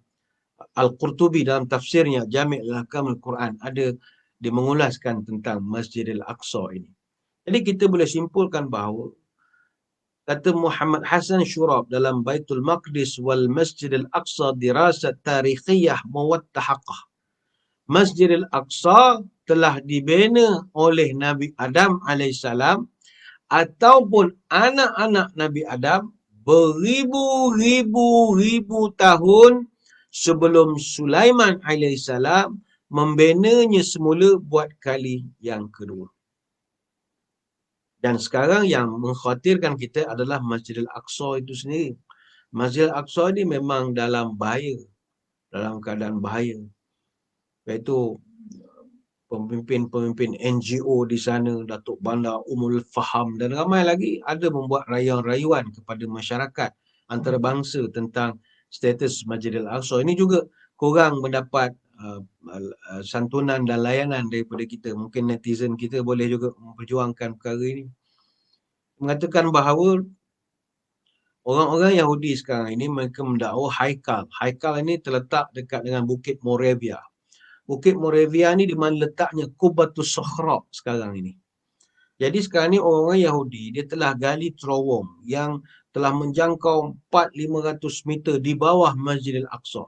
Al-Qurtubi dalam tafsirnya Jami' Al-Ahkam Al-Quran. Ada dia mengulaskan tentang Masjid Al-Aqsa ini. Jadi kita boleh simpulkan bahawa kata Muhammad Hasan Shurab dalam Baitul Maqdis wal Masjid Al-Aqsa dirasat tarikhiyah muwattahaqah. Masjid Al-Aqsa telah dibina oleh Nabi Adam AS ataupun anak-anak Nabi Adam beribu-ribu tahun sebelum Sulaiman AS membinanya semula buat kali yang kedua. Dan sekarang yang mengkhawatirkan kita adalah Masjid Al-Aqsa itu sendiri. Masjid Al-Aqsa ini memang dalam bahaya, dalam keadaan bahaya. Iaitu pemimpin-pemimpin NGO di sana, Datuk Bandar Umul Faham dan ramai lagi ada membuat rayuan-rayuan kepada masyarakat antarabangsa tentang status Masjidil Aqsa. Ini juga korang mendapat santunan dan layanan daripada kita. Mungkin netizen kita boleh juga memperjuangkan perkara ini. Mengatakan bahawa orang-orang Yahudi sekarang ini mereka mendakwa Haikal. Haikal ini terletak dekat dengan Bukit Moravia. Bukit Moravia ni di mana letaknya Qubatus Sakhra sekarang ini. Jadi sekarang ni orang-orang Yahudi dia telah gali terowong yang telah menjangkau 400-500 meter di bawah Masjidil Aqsa.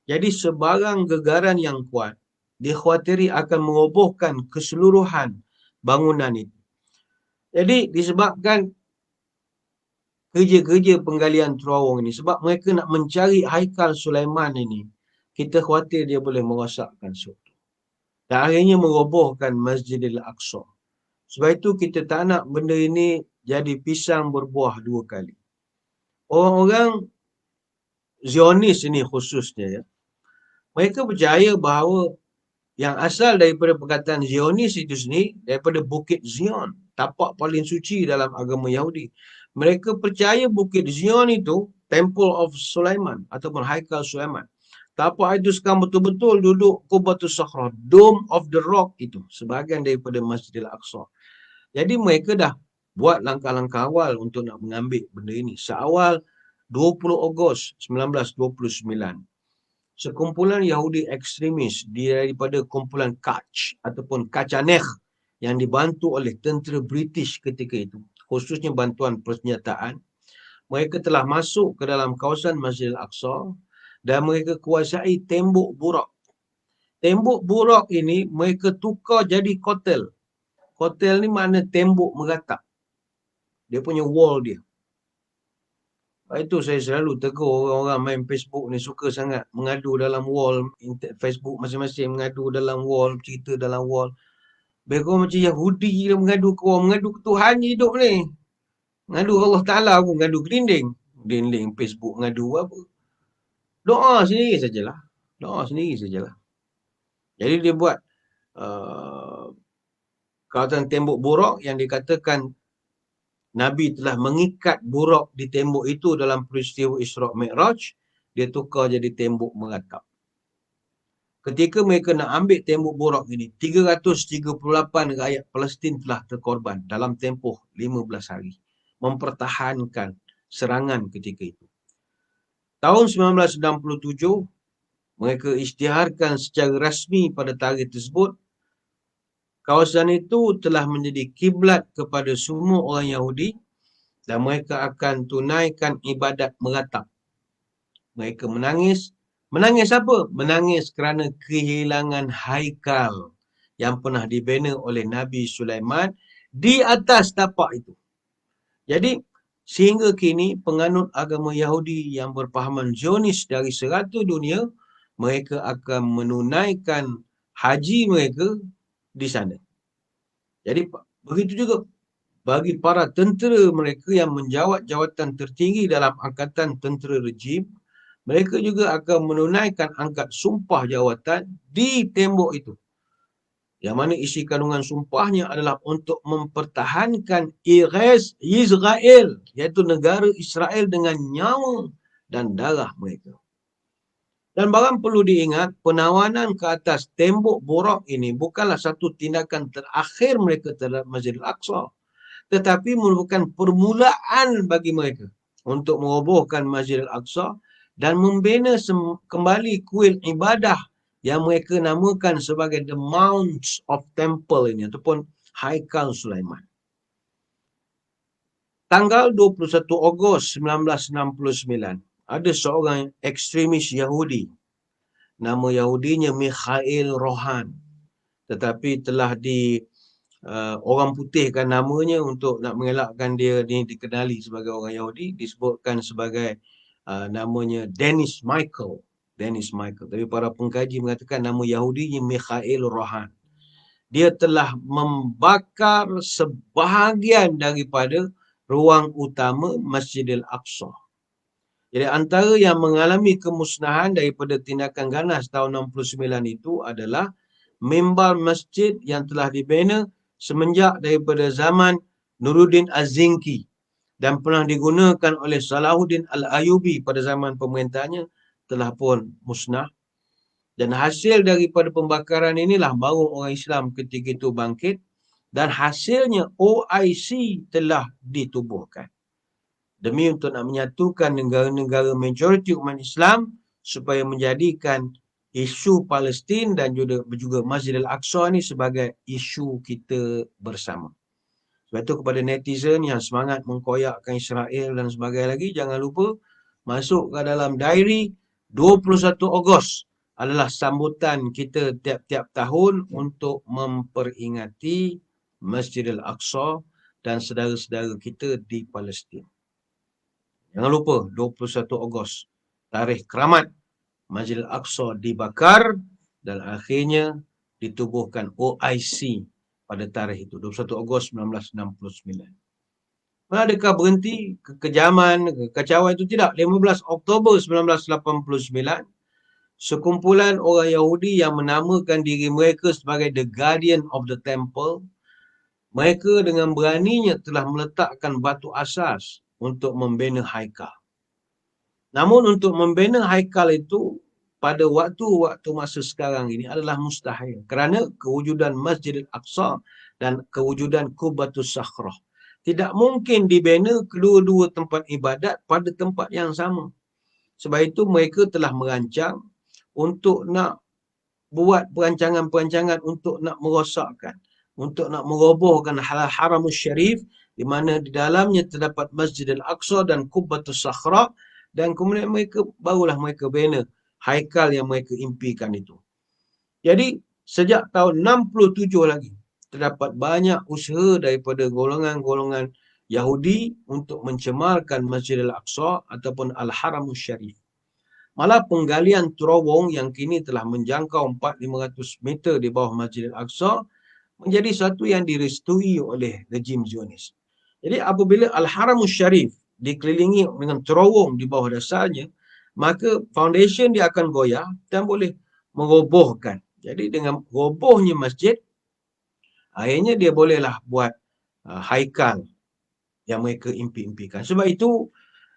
Jadi sebarang gegaran yang kuat dikhawatiri akan merobohkan keseluruhan bangunan itu. Jadi disebabkan kerja-kerja penggalian terowong ini, sebab mereka nak mencari Haikal Sulaiman ini, kita khawatir dia boleh merosakkan sesuatu. Dan akhirnya merobohkan Masjidil Aqsa. Sebab itu kita tak nak benda ini jadi pisang berbuah dua kali. Orang-orang Zionis ini khususnya, ya, mereka percaya bahawa yang asal daripada perkataan Zionis itu sendiri daripada Bukit Zion, tapak paling suci dalam agama Yahudi. Mereka percaya Bukit Zion itu Temple of Sulaiman ataupun Haikal Sulaiman. Tapak itu sekarang betul-betul duduk Qubatus Sakhra, Dome of the Rock itu, sebahagian daripada Masjidil Aqsa. Jadi mereka dah buat langkah-langkah awal untuk nak mengambil benda ini. Seawal 20 Ogos 1929, sekumpulan Yahudi ekstremis daripada kumpulan Kach ataupun Kachanech yang dibantu oleh tentera British ketika itu, khususnya bantuan persenjataan, mereka telah masuk ke dalam kawasan Masjidil Aqsa dan mereka kuasai tembok burak. Tembok burak ini mereka tukar jadi kotel. Kotel ni makna tembok meratap. Dia punya wall dia. Itu saya selalu tegur orang-orang main Facebook ni suka sangat mengadu dalam wall Facebook masing-masing, mengadu dalam wall, cerita dalam wall. Mereka macam Yahudi dia mengadu ke wall, mengadu ke Tuhan hidup ni. Mengadu Allah Ta'ala pun, mengadu ke dinding. Dinding Facebook mengadu apa. Doa sendiri sajalah. Doa sendiri sajalah. Jadi dia buat kawasan tembok burak yang dikatakan Nabi telah mengikat burak di tembok itu dalam peristiwa Isra' Mi'raj, dia tukar jadi tembok meratap. Ketika mereka nak ambil tembok burak ini, 338 rakyat Palestin telah terkorban dalam tempoh 15 hari. Mempertahankan serangan ketika itu. Tahun 1967, mereka isytiharkan secara rasmi pada tarikh tersebut, kawasan itu telah menjadi kiblat kepada semua orang Yahudi dan mereka akan tunaikan ibadat meratap. Mereka menangis. Menangis apa? Menangis kerana kehilangan Haikal yang pernah dibina oleh Nabi Sulaiman di atas tapak itu. Jadi, sehingga kini penganut agama Yahudi yang berpahaman Zionis dari serata dunia, mereka akan menunaikan haji mereka di sana. Jadi begitu juga bagi para tentera mereka yang menjawat jawatan tertinggi dalam angkatan tentera rejim, mereka juga akan menunaikan angkat sumpah jawatan di tembok itu. Yang mana isi kandungan sumpahnya adalah untuk mempertahankan Israel, iaitu negara Israel dengan nyawa dan darah mereka. Dan barang perlu diingat, penawanan ke atas tembok burak ini bukanlah satu tindakan terakhir mereka terhadap Masjidil Aqsa, tetapi merupakan permulaan bagi mereka untuk merobohkan Masjidil Aqsa dan membina kembali kuil ibadah yang mereka namakan sebagai The Mounts of Temple ini ataupun Haikal Sulaiman. Tanggal 21 Ogos 1969, ada seorang ekstremis Yahudi. Nama Yahudinya Mikhail Rohan. Tetapi telah orang putihkan namanya untuk nak mengelakkan dia dikenali sebagai orang Yahudi. Disebutkan sebagai namanya Dennis Michael. Dennis Michael. Tapi para pengkaji mengatakan nama Yahudinya Mikhail Rohan. Dia telah membakar sebahagian daripada ruang utama Masjidil Aqsa. Jadi antara yang mengalami kemusnahan daripada tindakan ganas tahun 69 itu adalah mimbar masjid yang telah dibina semenjak daripada zaman Nuruddin Az-Zinki dan pernah digunakan oleh Salahuddin Al-Ayyubi pada zaman pemerintahnya telah pun musnah. Dan hasil daripada pembakaran inilah baru orang Islam ketika itu bangkit dan hasilnya OIC telah ditubuhkan. Demi untuk nak menyatukan negara-negara majoriti umat Islam supaya menjadikan isu Palestin dan juga Masjid Al-Aqsa ni sebagai isu kita bersama. Sebab itu kepada netizen yang semangat mengkoyakkan Israel dan sebagainya lagi, jangan lupa masuk ke dalam diary 21 Ogos adalah sambutan kita tiap-tiap tahun untuk memperingati Masjid Al-Aqsa dan saudara-saudara kita di Palestin. Jangan lupa 21 Ogos, tarikh keramat Masjid Al-Aqsa dibakar dan akhirnya ditubuhkan OIC pada tarikh itu, 21 Ogos 1969. Adakah berhenti kekejaman, kekacauan itu? Tidak. 15 Oktober 1989, sekumpulan orang Yahudi yang menamakan diri mereka sebagai The Guardian of the Temple, mereka dengan beraninya telah meletakkan batu asas untuk membina haikal. Namun untuk membina haikal itu pada waktu-waktu masa sekarang ini adalah mustahil kerana kewujudan Masjid Al-Aqsa dan kewujudan Qubatus Sakhrah. Tidak mungkin dibina kedua-dua tempat ibadat pada tempat yang sama. Sebab itu mereka telah merancang untuk nak buat perancangan-perancangan untuk nak merosakkan, untuk nak merobohkan Haramus Syarif di mana di dalamnya terdapat Masjid Al-Aqsa dan Qubatus Sakhrah, dan kemudian barulah mereka bina haikal yang mereka impikan itu. Jadi sejak tahun 67 lagi terdapat banyak usaha daripada golongan-golongan Yahudi untuk mencemarkan Masjid Al-Aqsa ataupun Al-Haramus Syarif. Malah penggalian terowong yang kini telah menjangkau 400-500 meter di bawah Masjid Al-Aqsa menjadi satu yang direstui oleh rejim Zionis. Jadi apabila Al-Haramus Syarif dikelilingi dengan terowong di bawah dasarnya, maka foundation dia akan goyah dan boleh merobohkan. Jadi dengan robohnya masjid, akhirnya dia bolehlah buat haikal yang mereka impi-impikan. Sebab itu,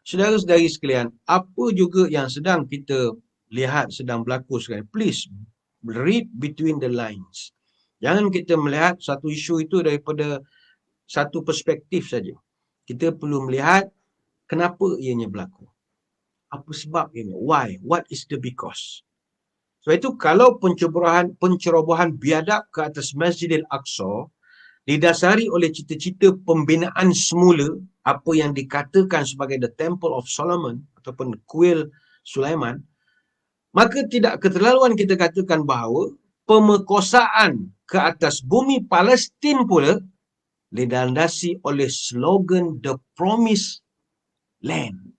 saudara-saudari sekalian, apa juga yang sedang kita lihat sedang berlaku sekarang, please read between the lines. Jangan kita melihat satu isu itu daripada satu perspektif saja. Kita perlu melihat kenapa ianya berlaku. Apa sebab ini? Why? What is the because? Sebab itu kalau pencerobohan biadab ke atas Masjid Al-Aqsa didasari oleh cita-cita pembinaan semula, apa yang dikatakan sebagai the Temple of Solomon ataupun kuil Sulaiman, maka tidak keterlaluan kita katakan bahawa pemerkosaan ke atas bumi Palestin pula dilandasi oleh slogan The Promised Land.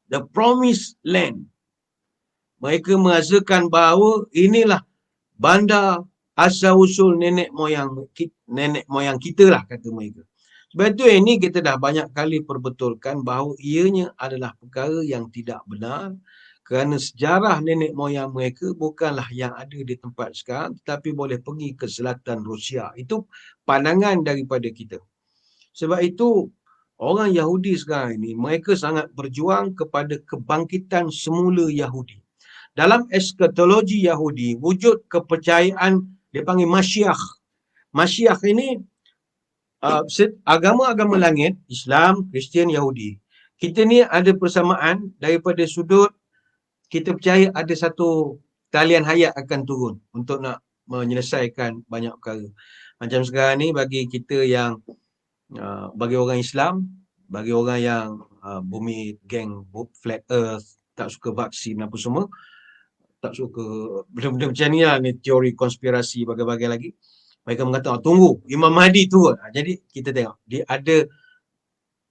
The Promised Land. Mereka merasakan bahawa inilah bandar asal-usul nenek moyang kita lah, kata mereka. Sebab itu ini kita dah banyak kali perbetulkan bahawa ianya adalah perkara yang tidak benar, kerana sejarah nenek moyang mereka bukanlah yang ada di tempat sekarang, tetapi boleh pergi ke selatan Rusia. Itu pandangan daripada kita. Sebab itu orang Yahudi sekarang ini, mereka sangat berjuang kepada kebangkitan semula Yahudi. Dalam eskatologi Yahudi, wujud kepercayaan dipanggil Masyiach. Masyiach ini agama-agama langit, Islam, Kristian, Yahudi. Kita ni ada persamaan daripada sudut kita percaya ada satu talian hayat akan turun untuk nak menyelesaikan banyak perkara. Macam sekarang ni bagi kita yang bagi orang Islam, bagi orang yang bumi geng flat earth, tak suka vaksin apa semua, tak suka benda-benda macam ni lah, ni teori konspirasi bagai-bagai lagi. Mereka mengatakan, tunggu, Imam Mahdi turun. Jadi kita tengok, dia ada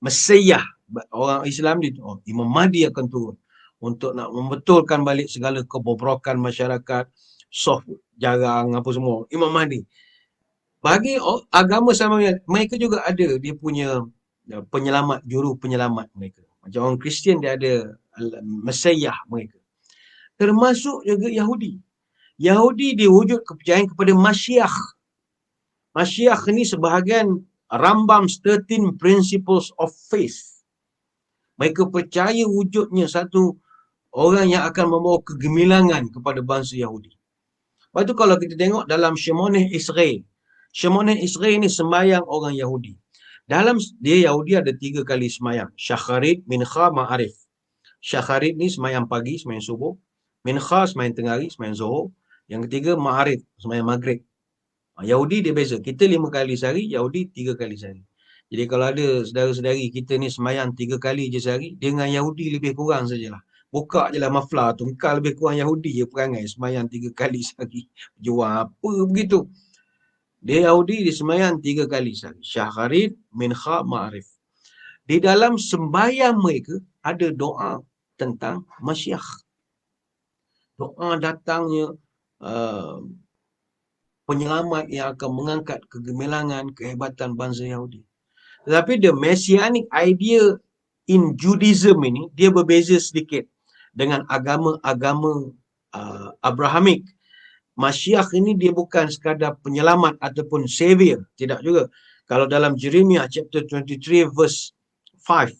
Mesiah. Orang Islam ni, Imam Mahdi akan turun untuk nak membetulkan balik segala kebobrokan masyarakat, soft jarang apa semua. Imam Mahdi. Bagi agama sama, mereka juga ada dia punya penyelamat, juru penyelamat mereka. Macam orang Kristian dia ada Mesiah mereka. Termasuk juga Yahudi. Yahudi dia wujud kepercayaan kepada Masyiach. Masyiach ni sebahagian Rambam's 13 Principles of Faith. Mereka percaya wujudnya satu orang yang akan membawa kegemilangan kepada bangsa Yahudi. Lepas tu kalau kita tengok dalam Shemoneh Israel. Shemoneh Israel ni sembahyang orang Yahudi. Dalam dia Yahudi ada 3 kali sembahyang. Syacharit, Mincha, Ma'arif. Syacharit ni sembahyang pagi, sembahyang subuh. Mincha sembahyang tengah hari, sembahyang zuhur. Yang ketiga Ma'arif, sembahyang maghrib. Yahudi dia beza. Kita 5 kali sehari, Yahudi 3 kali sehari. Jadi kalau ada saudara-saudari kita ni sembahyang 3 kali je sehari, dengan Yahudi lebih kurang sajalah. Buka je lah maflar tu. Engkau lebih kurang Yahudi je perangai. Sembahyang 3 kali sehari. Jual apa begitu. Dia Yahudi dia sembahyang 3 kali sehari. Syacharit, Mincha, Ma'arif. Di dalam sembahyang mereka ada doa tentang Masyiach. Doa datangnya penyelamat yang akan mengangkat kegemilangan, kehebatan bangsa Yahudi. Tetapi the messianic idea in Judaism ini, dia berbeza sedikit dengan agama-agama Abrahamik. Masyiach ini dia bukan sekadar penyelamat ataupun savior. Tidak juga. Kalau dalam Jeremiah chapter 23 verse 5,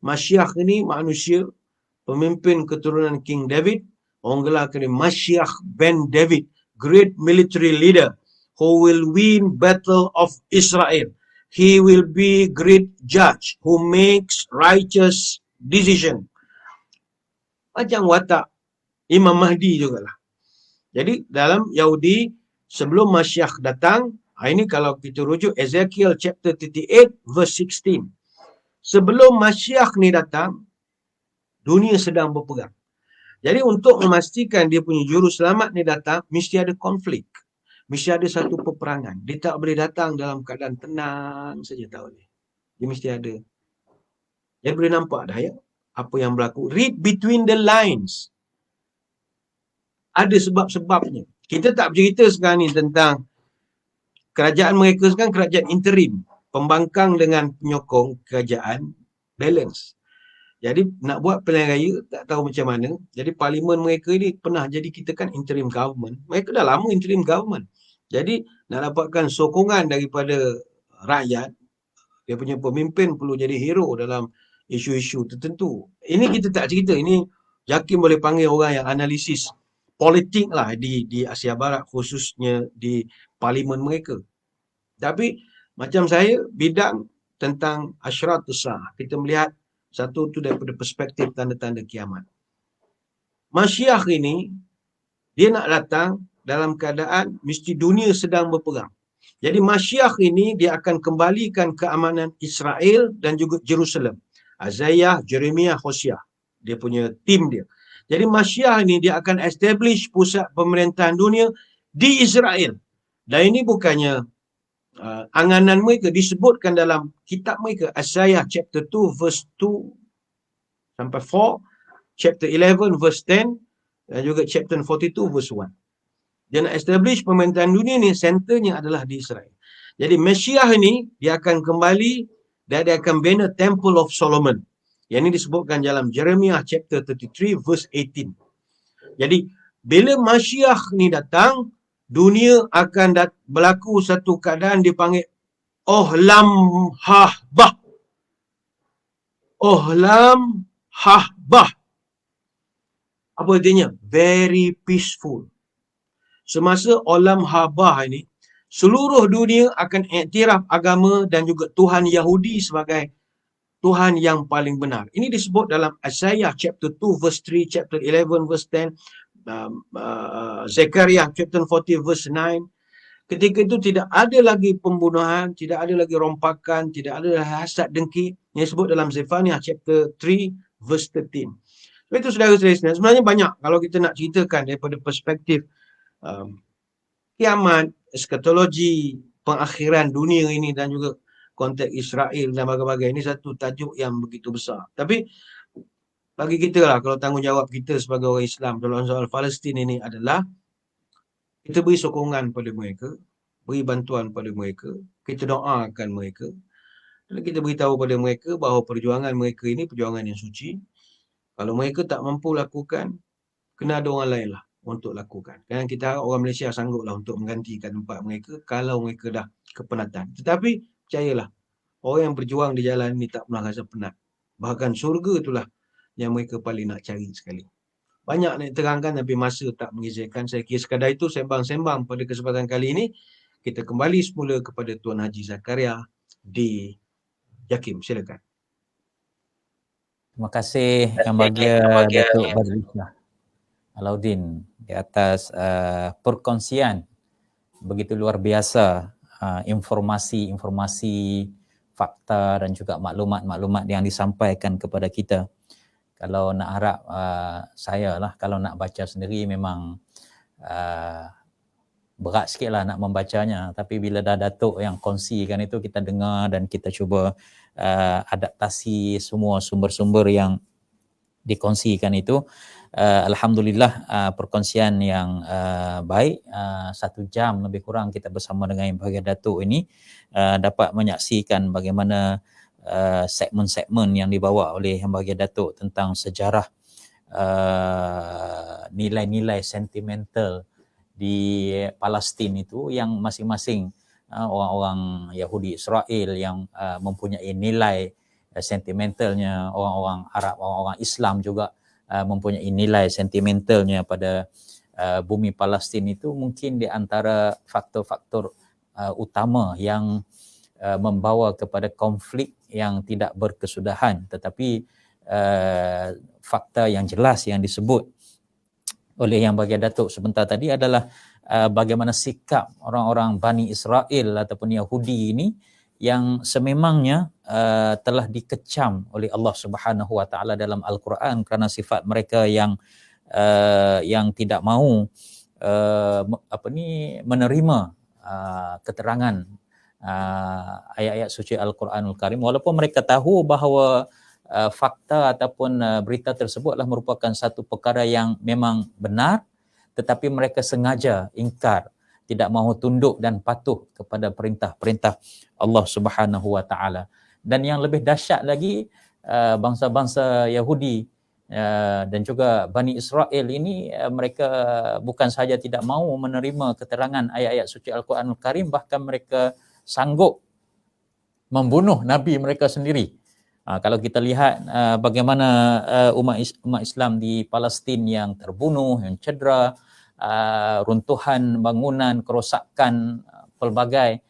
Masyiach ini manusia, pemimpin keturunan King David, orang gelarkan dia Masyiach ben David, great military leader who will win battle of Israel. He will be great judge who makes righteous decision. Macam watak Imam Mahdi jugalah. Jadi dalam Yahudi, sebelum Masyiach datang, ini kalau kita rujuk Ezekiel chapter 38 verse 16. Sebelum Masyiach ni datang, dunia sedang berperang. Jadi untuk memastikan dia punya juru selamat ni datang, mesti ada konflik. Mesti ada satu peperangan. Dia tak boleh datang dalam keadaan tenang saja, tak boleh. Dia mesti ada. Dia boleh nampak dah ya, apa yang berlaku. Read between the lines. Ada sebab-sebabnya. Kita tak bercerita sekarang ni tentang kerajaan mereka sekarang, kerajaan interim. Pembangkang dengan penyokong kerajaan balance. Jadi nak buat pilihan raya, tak tahu macam mana. Jadi parlimen mereka ni pernah jadi kita kan interim government. Mereka dah lama interim government. Jadi nak dapatkan sokongan daripada rakyat, dia punya pemimpin perlu jadi hero dalam isu-isu tertentu. Ini kita tak cerita. Ini Jakim boleh panggil orang yang analisis politik lah di Asia Barat, khususnya di parlimen mereka. Tapi macam saya, bidang tentang Asyratus Saah, kita melihat satu tu daripada perspektif tanda-tanda kiamat. Masyiach ini, dia nak datang dalam keadaan mesti dunia sedang berperang. Jadi Masyiach ini dia akan kembalikan keamanan Israel dan juga Jerusalem. Isaiah, Jeremiah, Hosea. Dia punya tim dia. Jadi Masyiach ini dia akan establish pusat pemerintahan dunia di Israel. Dan ini bukannya anganan mereka, disebutkan dalam kitab mereka. Isaiah chapter 2 verse 2 sampai 4. Chapter 11 verse 10. Dan juga chapter 42 verse 1. Dia nak establish pemerintahan dunia ni, centernya adalah di Israel. Jadi Masyiach ini, dia akan kembali dan dia akan bina Temple of Solomon. Yang ini disebutkan dalam Jeremiah chapter 33 verse 18. Jadi, bila Masyiach ni datang, dunia akan berlaku satu keadaan dipanggil Ohlam Hahbah. Ohlam Hahbah. Apa artinya? Very peaceful. Semasa Olam Habah ini, seluruh dunia akan iktiraf agama dan juga Tuhan Yahudi sebagai Tuhan yang paling benar. Ini disebut dalam Isaiah chapter 2 verse 3, chapter 11 verse 10, Zechariah chapter 40 verse 9. Ketika itu tidak ada lagi pembunuhan, tidak ada lagi rompakan, tidak ada lagi hasad dengki. Yang disebut dalam Zephaniah chapter 3 verse 13. Itu saudara-saudara, sebenarnya banyak kalau kita nak ceritakan daripada perspektif kiamat, eskatologi, pengakhiran dunia ini dan juga konteks Israel dan bagai-bagai. Ini satu tajuk yang begitu besar. Tapi bagi kita lah, kalau tanggungjawab kita sebagai orang Islam dalam soal Palestin ini adalah kita beri sokongan pada mereka, beri bantuan pada mereka, kita doakan mereka, dan kita beritahu pada mereka bahawa perjuangan mereka ini perjuangan yang suci. Kalau mereka tak mampu lakukan, kena ada orang lain lah untuk lakukan. Kan kita harap orang Malaysia sangguplah untuk menggantikan tempat mereka kalau mereka dah kepenatan. Tetapi percayalah, orang yang berjuang di jalan ni tak pernah rasa penat. Bahkan syurga itulah yang mereka paling nak cari sekali. Banyak nak terangkan tapi masa tak mengizinkan. Saya kira sekadar itu sembang-sembang pada kesempatan kali ini. Kita kembali semula kepada Tuan Haji Zakaria di Jakim. Silakan. Terima kasih Yang Bahagia Datuk Badrullah Alauddin di atas perkongsian begitu luar biasa informasi-informasi, fakta dan juga maklumat-maklumat yang disampaikan kepada kita. Kalau nak harap saya lah, kalau nak baca sendiri memang berat sikit lah nak membacanya. Tapi bila dah Datuk yang kongsikan itu, kita dengar dan kita cuba adaptasi semua sumber-sumber yang dikongsikan itu. Alhamdulillah perkongsian yang baik. 1 jam lebih kurang kita bersama dengan Yang Bahagia Datuk ini dapat menyaksikan bagaimana segmen-segmen yang dibawa oleh Yang Bahagia Datuk tentang sejarah nilai-nilai sentimental di Palestin itu, yang masing-masing orang-orang Yahudi Israel yang mempunyai nilai sentimentalnya, orang-orang Arab, orang-orang Islam juga mempunyai nilai sentimentalnya pada bumi Palestin itu. Mungkin di antara faktor-faktor utama yang membawa kepada konflik yang tidak berkesudahan, tetapi fakta yang jelas yang disebut oleh Yang Bahagia Datuk sebentar tadi adalah bagaimana sikap orang-orang Bani Israel ataupun Yahudi ini yang sememangnya telah dikecam oleh Allah Subhanahu Wa Taala dalam Al-Quran kerana sifat mereka yang tidak mahu menerima keterangan ayat-ayat suci Al-Quranul Karim, walaupun mereka tahu bahawa fakta ataupun berita tersebutlah merupakan satu perkara yang memang benar, tetapi mereka sengaja ingkar, tidak mahu tunduk dan patuh kepada perintah-perintah Allah Subhanahu Wa Taala. Dan yang lebih dahsyat lagi, bangsa-bangsa Yahudi dan juga Bani Israel ini, mereka bukan sahaja tidak mahu menerima keterangan ayat-ayat suci Al-Quranul Karim, bahkan mereka sanggup membunuh Nabi mereka sendiri. Kalau kita lihat bagaimana umat Islam di Palestin yang terbunuh, yang cedera, runtuhan bangunan, kerosakan pelbagai,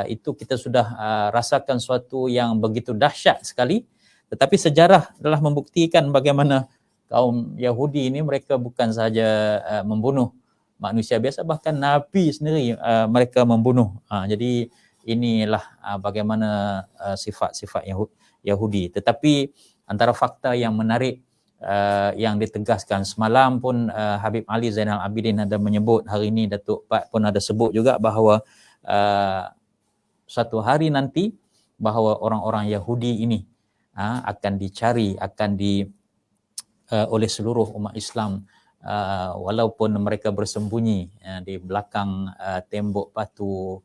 itu kita sudah rasakan suatu yang begitu dahsyat sekali. Tetapi sejarah telah membuktikan bagaimana kaum Yahudi ini mereka bukan sahaja membunuh manusia biasa, bahkan Nabi sendiri mereka membunuh. Jadi inilah bagaimana sifat-sifat Yahudi. Tetapi antara fakta yang menarik yang ditegaskan semalam pun, Habib Ali Zainal Abidin ada menyebut, hari ini Datuk Pat pun ada sebut juga bahawa suatu hari nanti bahawa orang-orang Yahudi ini akan dicari, oleh seluruh umat Islam, walaupun mereka bersembunyi di belakang tembok batu,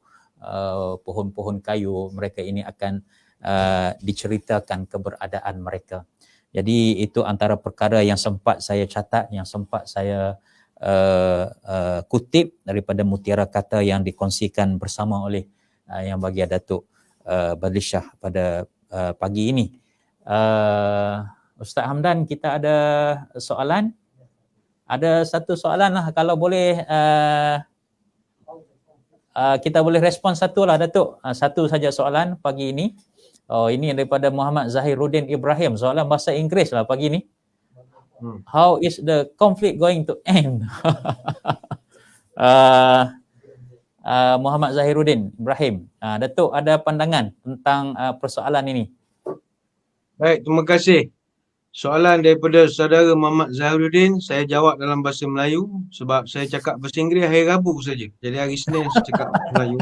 pohon-pohon kayu, mereka ini akan diceritakan keberadaan mereka. Jadi itu antara perkara yang sempat saya catat, yang sempat saya kutip daripada mutiara kata yang dikongsikan bersama oleh Yang Bahagia Datuk Badrullah pada pagi ini. Ustaz Hamdan, kita ada soalan? Ada satu soalan lah, kalau boleh kita boleh respon satu lah Datuk. Satu saja soalan pagi ini. Ini daripada Muhammad Zahiruddin Ibrahim. Soalan bahasa Inggeris lah pagi ni. How is the conflict going to end? Muhammad Zahiruddin Ibrahim. Datuk ada pandangan tentang persoalan ini? Baik, terima kasih. Soalan daripada saudara Muhammad Zahiruddin, saya jawab dalam bahasa Melayu sebab saya cakap bahasa Inggeris hari Rabu saja. Jadi hari Isnin saya cakap Melayu.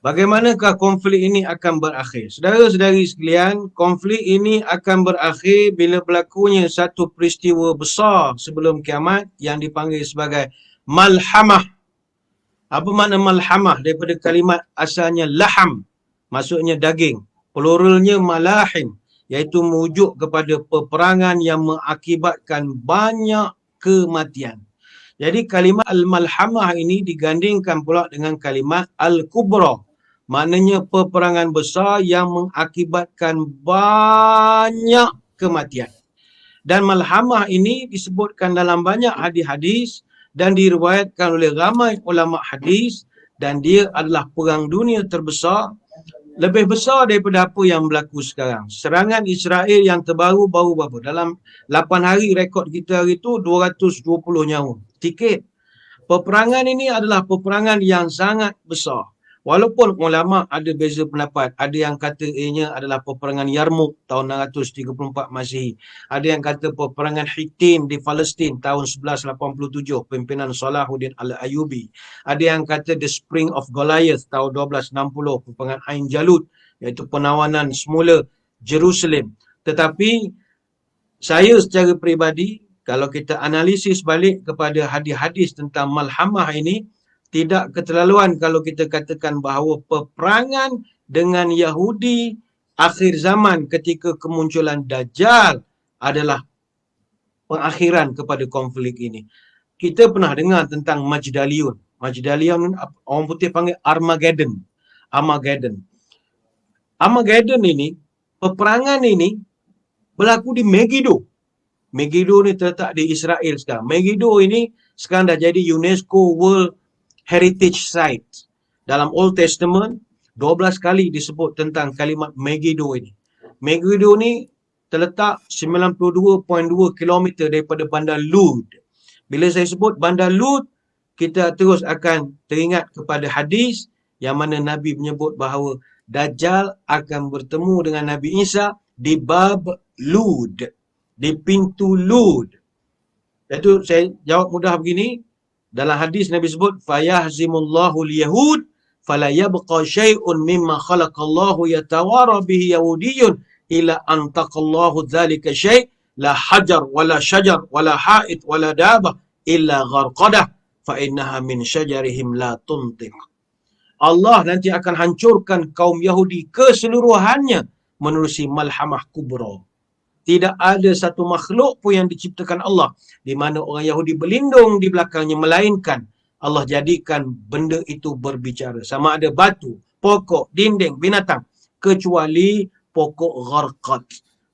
Bagaimanakah konflik ini akan berakhir? Saudara-saudari sekalian, konflik ini akan berakhir bila berlakunya satu peristiwa besar sebelum kiamat yang dipanggil sebagai malhamah. Apa makna malhamah? Daripada kalimat asalnya laham, maksudnya daging. Pluralnya malahim, iaitu merujuk kepada peperangan yang mengakibatkan banyak kematian. Jadi kalimat al-malhamah ini digandingkan pula dengan kalimat al-kubra. Maknanya peperangan besar yang mengakibatkan banyak kematian. Dan malhamah ini disebutkan dalam banyak hadis-hadis dan diriwayatkan oleh ramai ulama hadis, dan dia adalah perang dunia terbesar, lebih besar daripada apa yang berlaku sekarang. Serangan Israel yang terbaru baru berapa? Dalam 8 hari rekod kita hari itu 220 nyawa. Sikit. Peperangan ini adalah peperangan yang sangat besar. Walaupun ulama ada beza pendapat. Ada yang kata ianya adalah peperangan Yarmouk tahun 634 Masihi. Ada yang kata peperangan Hittin di Palestin tahun 1187, pimpinan Salahuddin Al-Ayyubi. Ada yang kata The Spring of Goliath tahun 1260, peperangan Ain Jalut, iaitu penawanan semula Jerusalem. Tetapi saya secara peribadi, kalau kita analisis balik kepada hadis-hadis tentang malhamah ini, tidak keterlaluan kalau kita katakan bahawa peperangan dengan Yahudi akhir zaman ketika kemunculan Dajjal adalah pengakhiran kepada konflik ini. Kita pernah dengar tentang Majdaliun. Majdaliun orang putih panggil Armageddon. Armageddon ini, peperangan ini berlaku di Megiddo. Megiddo ni terletak di Israel sekarang. Megiddo ini sekarang dah jadi UNESCO World Heritage Site. Dalam Old Testament 12 kali disebut tentang kalimat Megiddo ini. Megiddo ni terletak 92.2 km daripada bandar Lud. Bila saya sebut bandar Lud, kita terus akan teringat kepada hadis yang mana Nabi menyebut bahawa Dajjal akan bertemu dengan Nabi Isa di bab Lud, di pintu Lud. Itu saya jawab mudah begini. Dalam hadis Nabi sebut, fayahzimullahu al-yahud fala yabqa syai'un mimma khalaqallahu yatawara bihi yahudiyyun ila antaqallahu dhalika syai' la hajar wala syajar wala ha'id wala dabah illa gharqadah fa innaha min syajarihim la tuntiq. Allah nanti akan hancurkan kaum Yahudi keseluruhannya menerusi malhamah kubra. Tidak ada satu makhluk pun yang diciptakan Allah di mana orang Yahudi berlindung di belakangnya, melainkan Allah jadikan benda itu berbicara. Sama ada batu, pokok, dinding, binatang, kecuali pokok gharqad.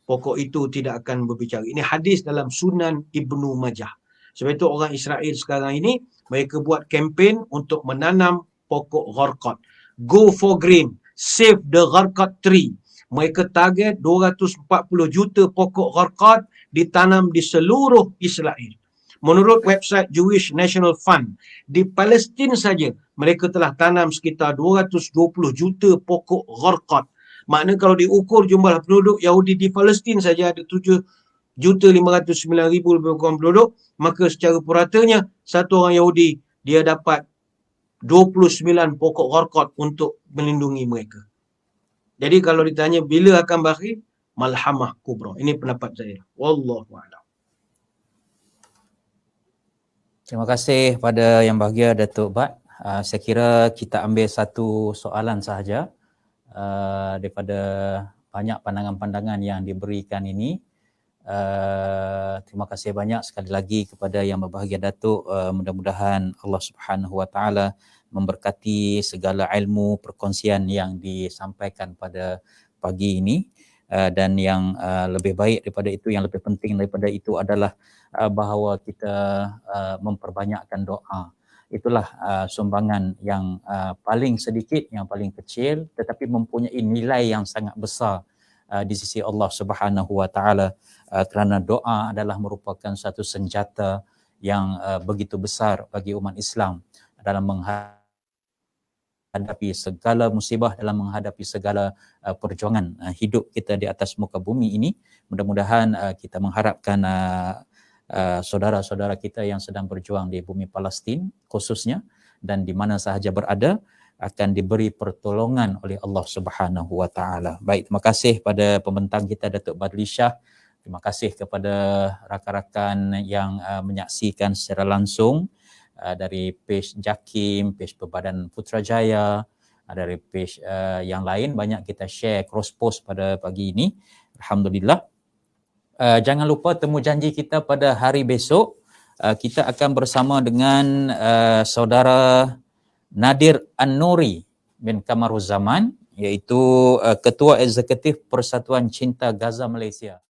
Pokok itu tidak akan berbicara. Ini hadis dalam Sunan Ibnu Majah. Sebab itu orang Israel sekarang ini, mereka buat kempen untuk menanam pokok gharqad. Go for green, save the gharqad tree. Mereka target 240 juta pokok gharqad ditanam di seluruh Israel. Menurut website Jewish National Fund, di Palestin saja mereka telah tanam sekitar 220 juta pokok gharqad. Maknanya kalau diukur jumlah penduduk Yahudi di Palestin saja ada 7.509.000 lebih kurang penduduk, maka secara puratanya satu orang Yahudi dia dapat 29 pokok gharqad untuk melindungi mereka. Jadi kalau ditanya bila akan berakhir, malhamah kubra. Ini pendapat saya. Wallahu a'lam. Terima kasih pada yang bahagia Datuk Bat. Saya kira kita ambil satu soalan sahaja daripada banyak pandangan-pandangan yang diberikan ini. Terima kasih banyak sekali lagi kepada yang berbahagia Datuk. Mudah-mudahan Allah Subhanahu Wa Taala memberkati segala ilmu perkongsian yang disampaikan pada pagi ini, dan yang lebih baik daripada itu, yang lebih penting daripada itu adalah bahawa kita memperbanyakkan doa. Itulah sumbangan yang paling sedikit, yang paling kecil, tetapi mempunyai nilai yang sangat besar di sisi Allah Subhanahu Wa Taala, kerana doa adalah merupakan satu senjata yang begitu besar bagi umat Islam dalam menghadapi segala musibah, dalam menghadapi segala perjuangan hidup kita di atas muka bumi ini. Mudah-mudahan kita mengharapkan saudara-saudara kita yang sedang berjuang di bumi Palestin khususnya, dan di mana sahaja berada, akan diberi pertolongan oleh Allah Subhanahu Wa Taala. Baik, terima kasih pada pembentang kita Datuk Badli Shah. Terima kasih kepada rakan-rakan yang menyaksikan secara langsung dari page Jakim, page Perbadan Putrajaya, dari page yang lain banyak kita share cross post pada pagi ini. Alhamdulillah. Jangan lupa temu janji kita pada hari besok. Kita akan bersama dengan saudara Nadir An-Nuri bin Kamaruzzaman, iaitu Ketua Eksekutif Persatuan Cinta Gaza Malaysia.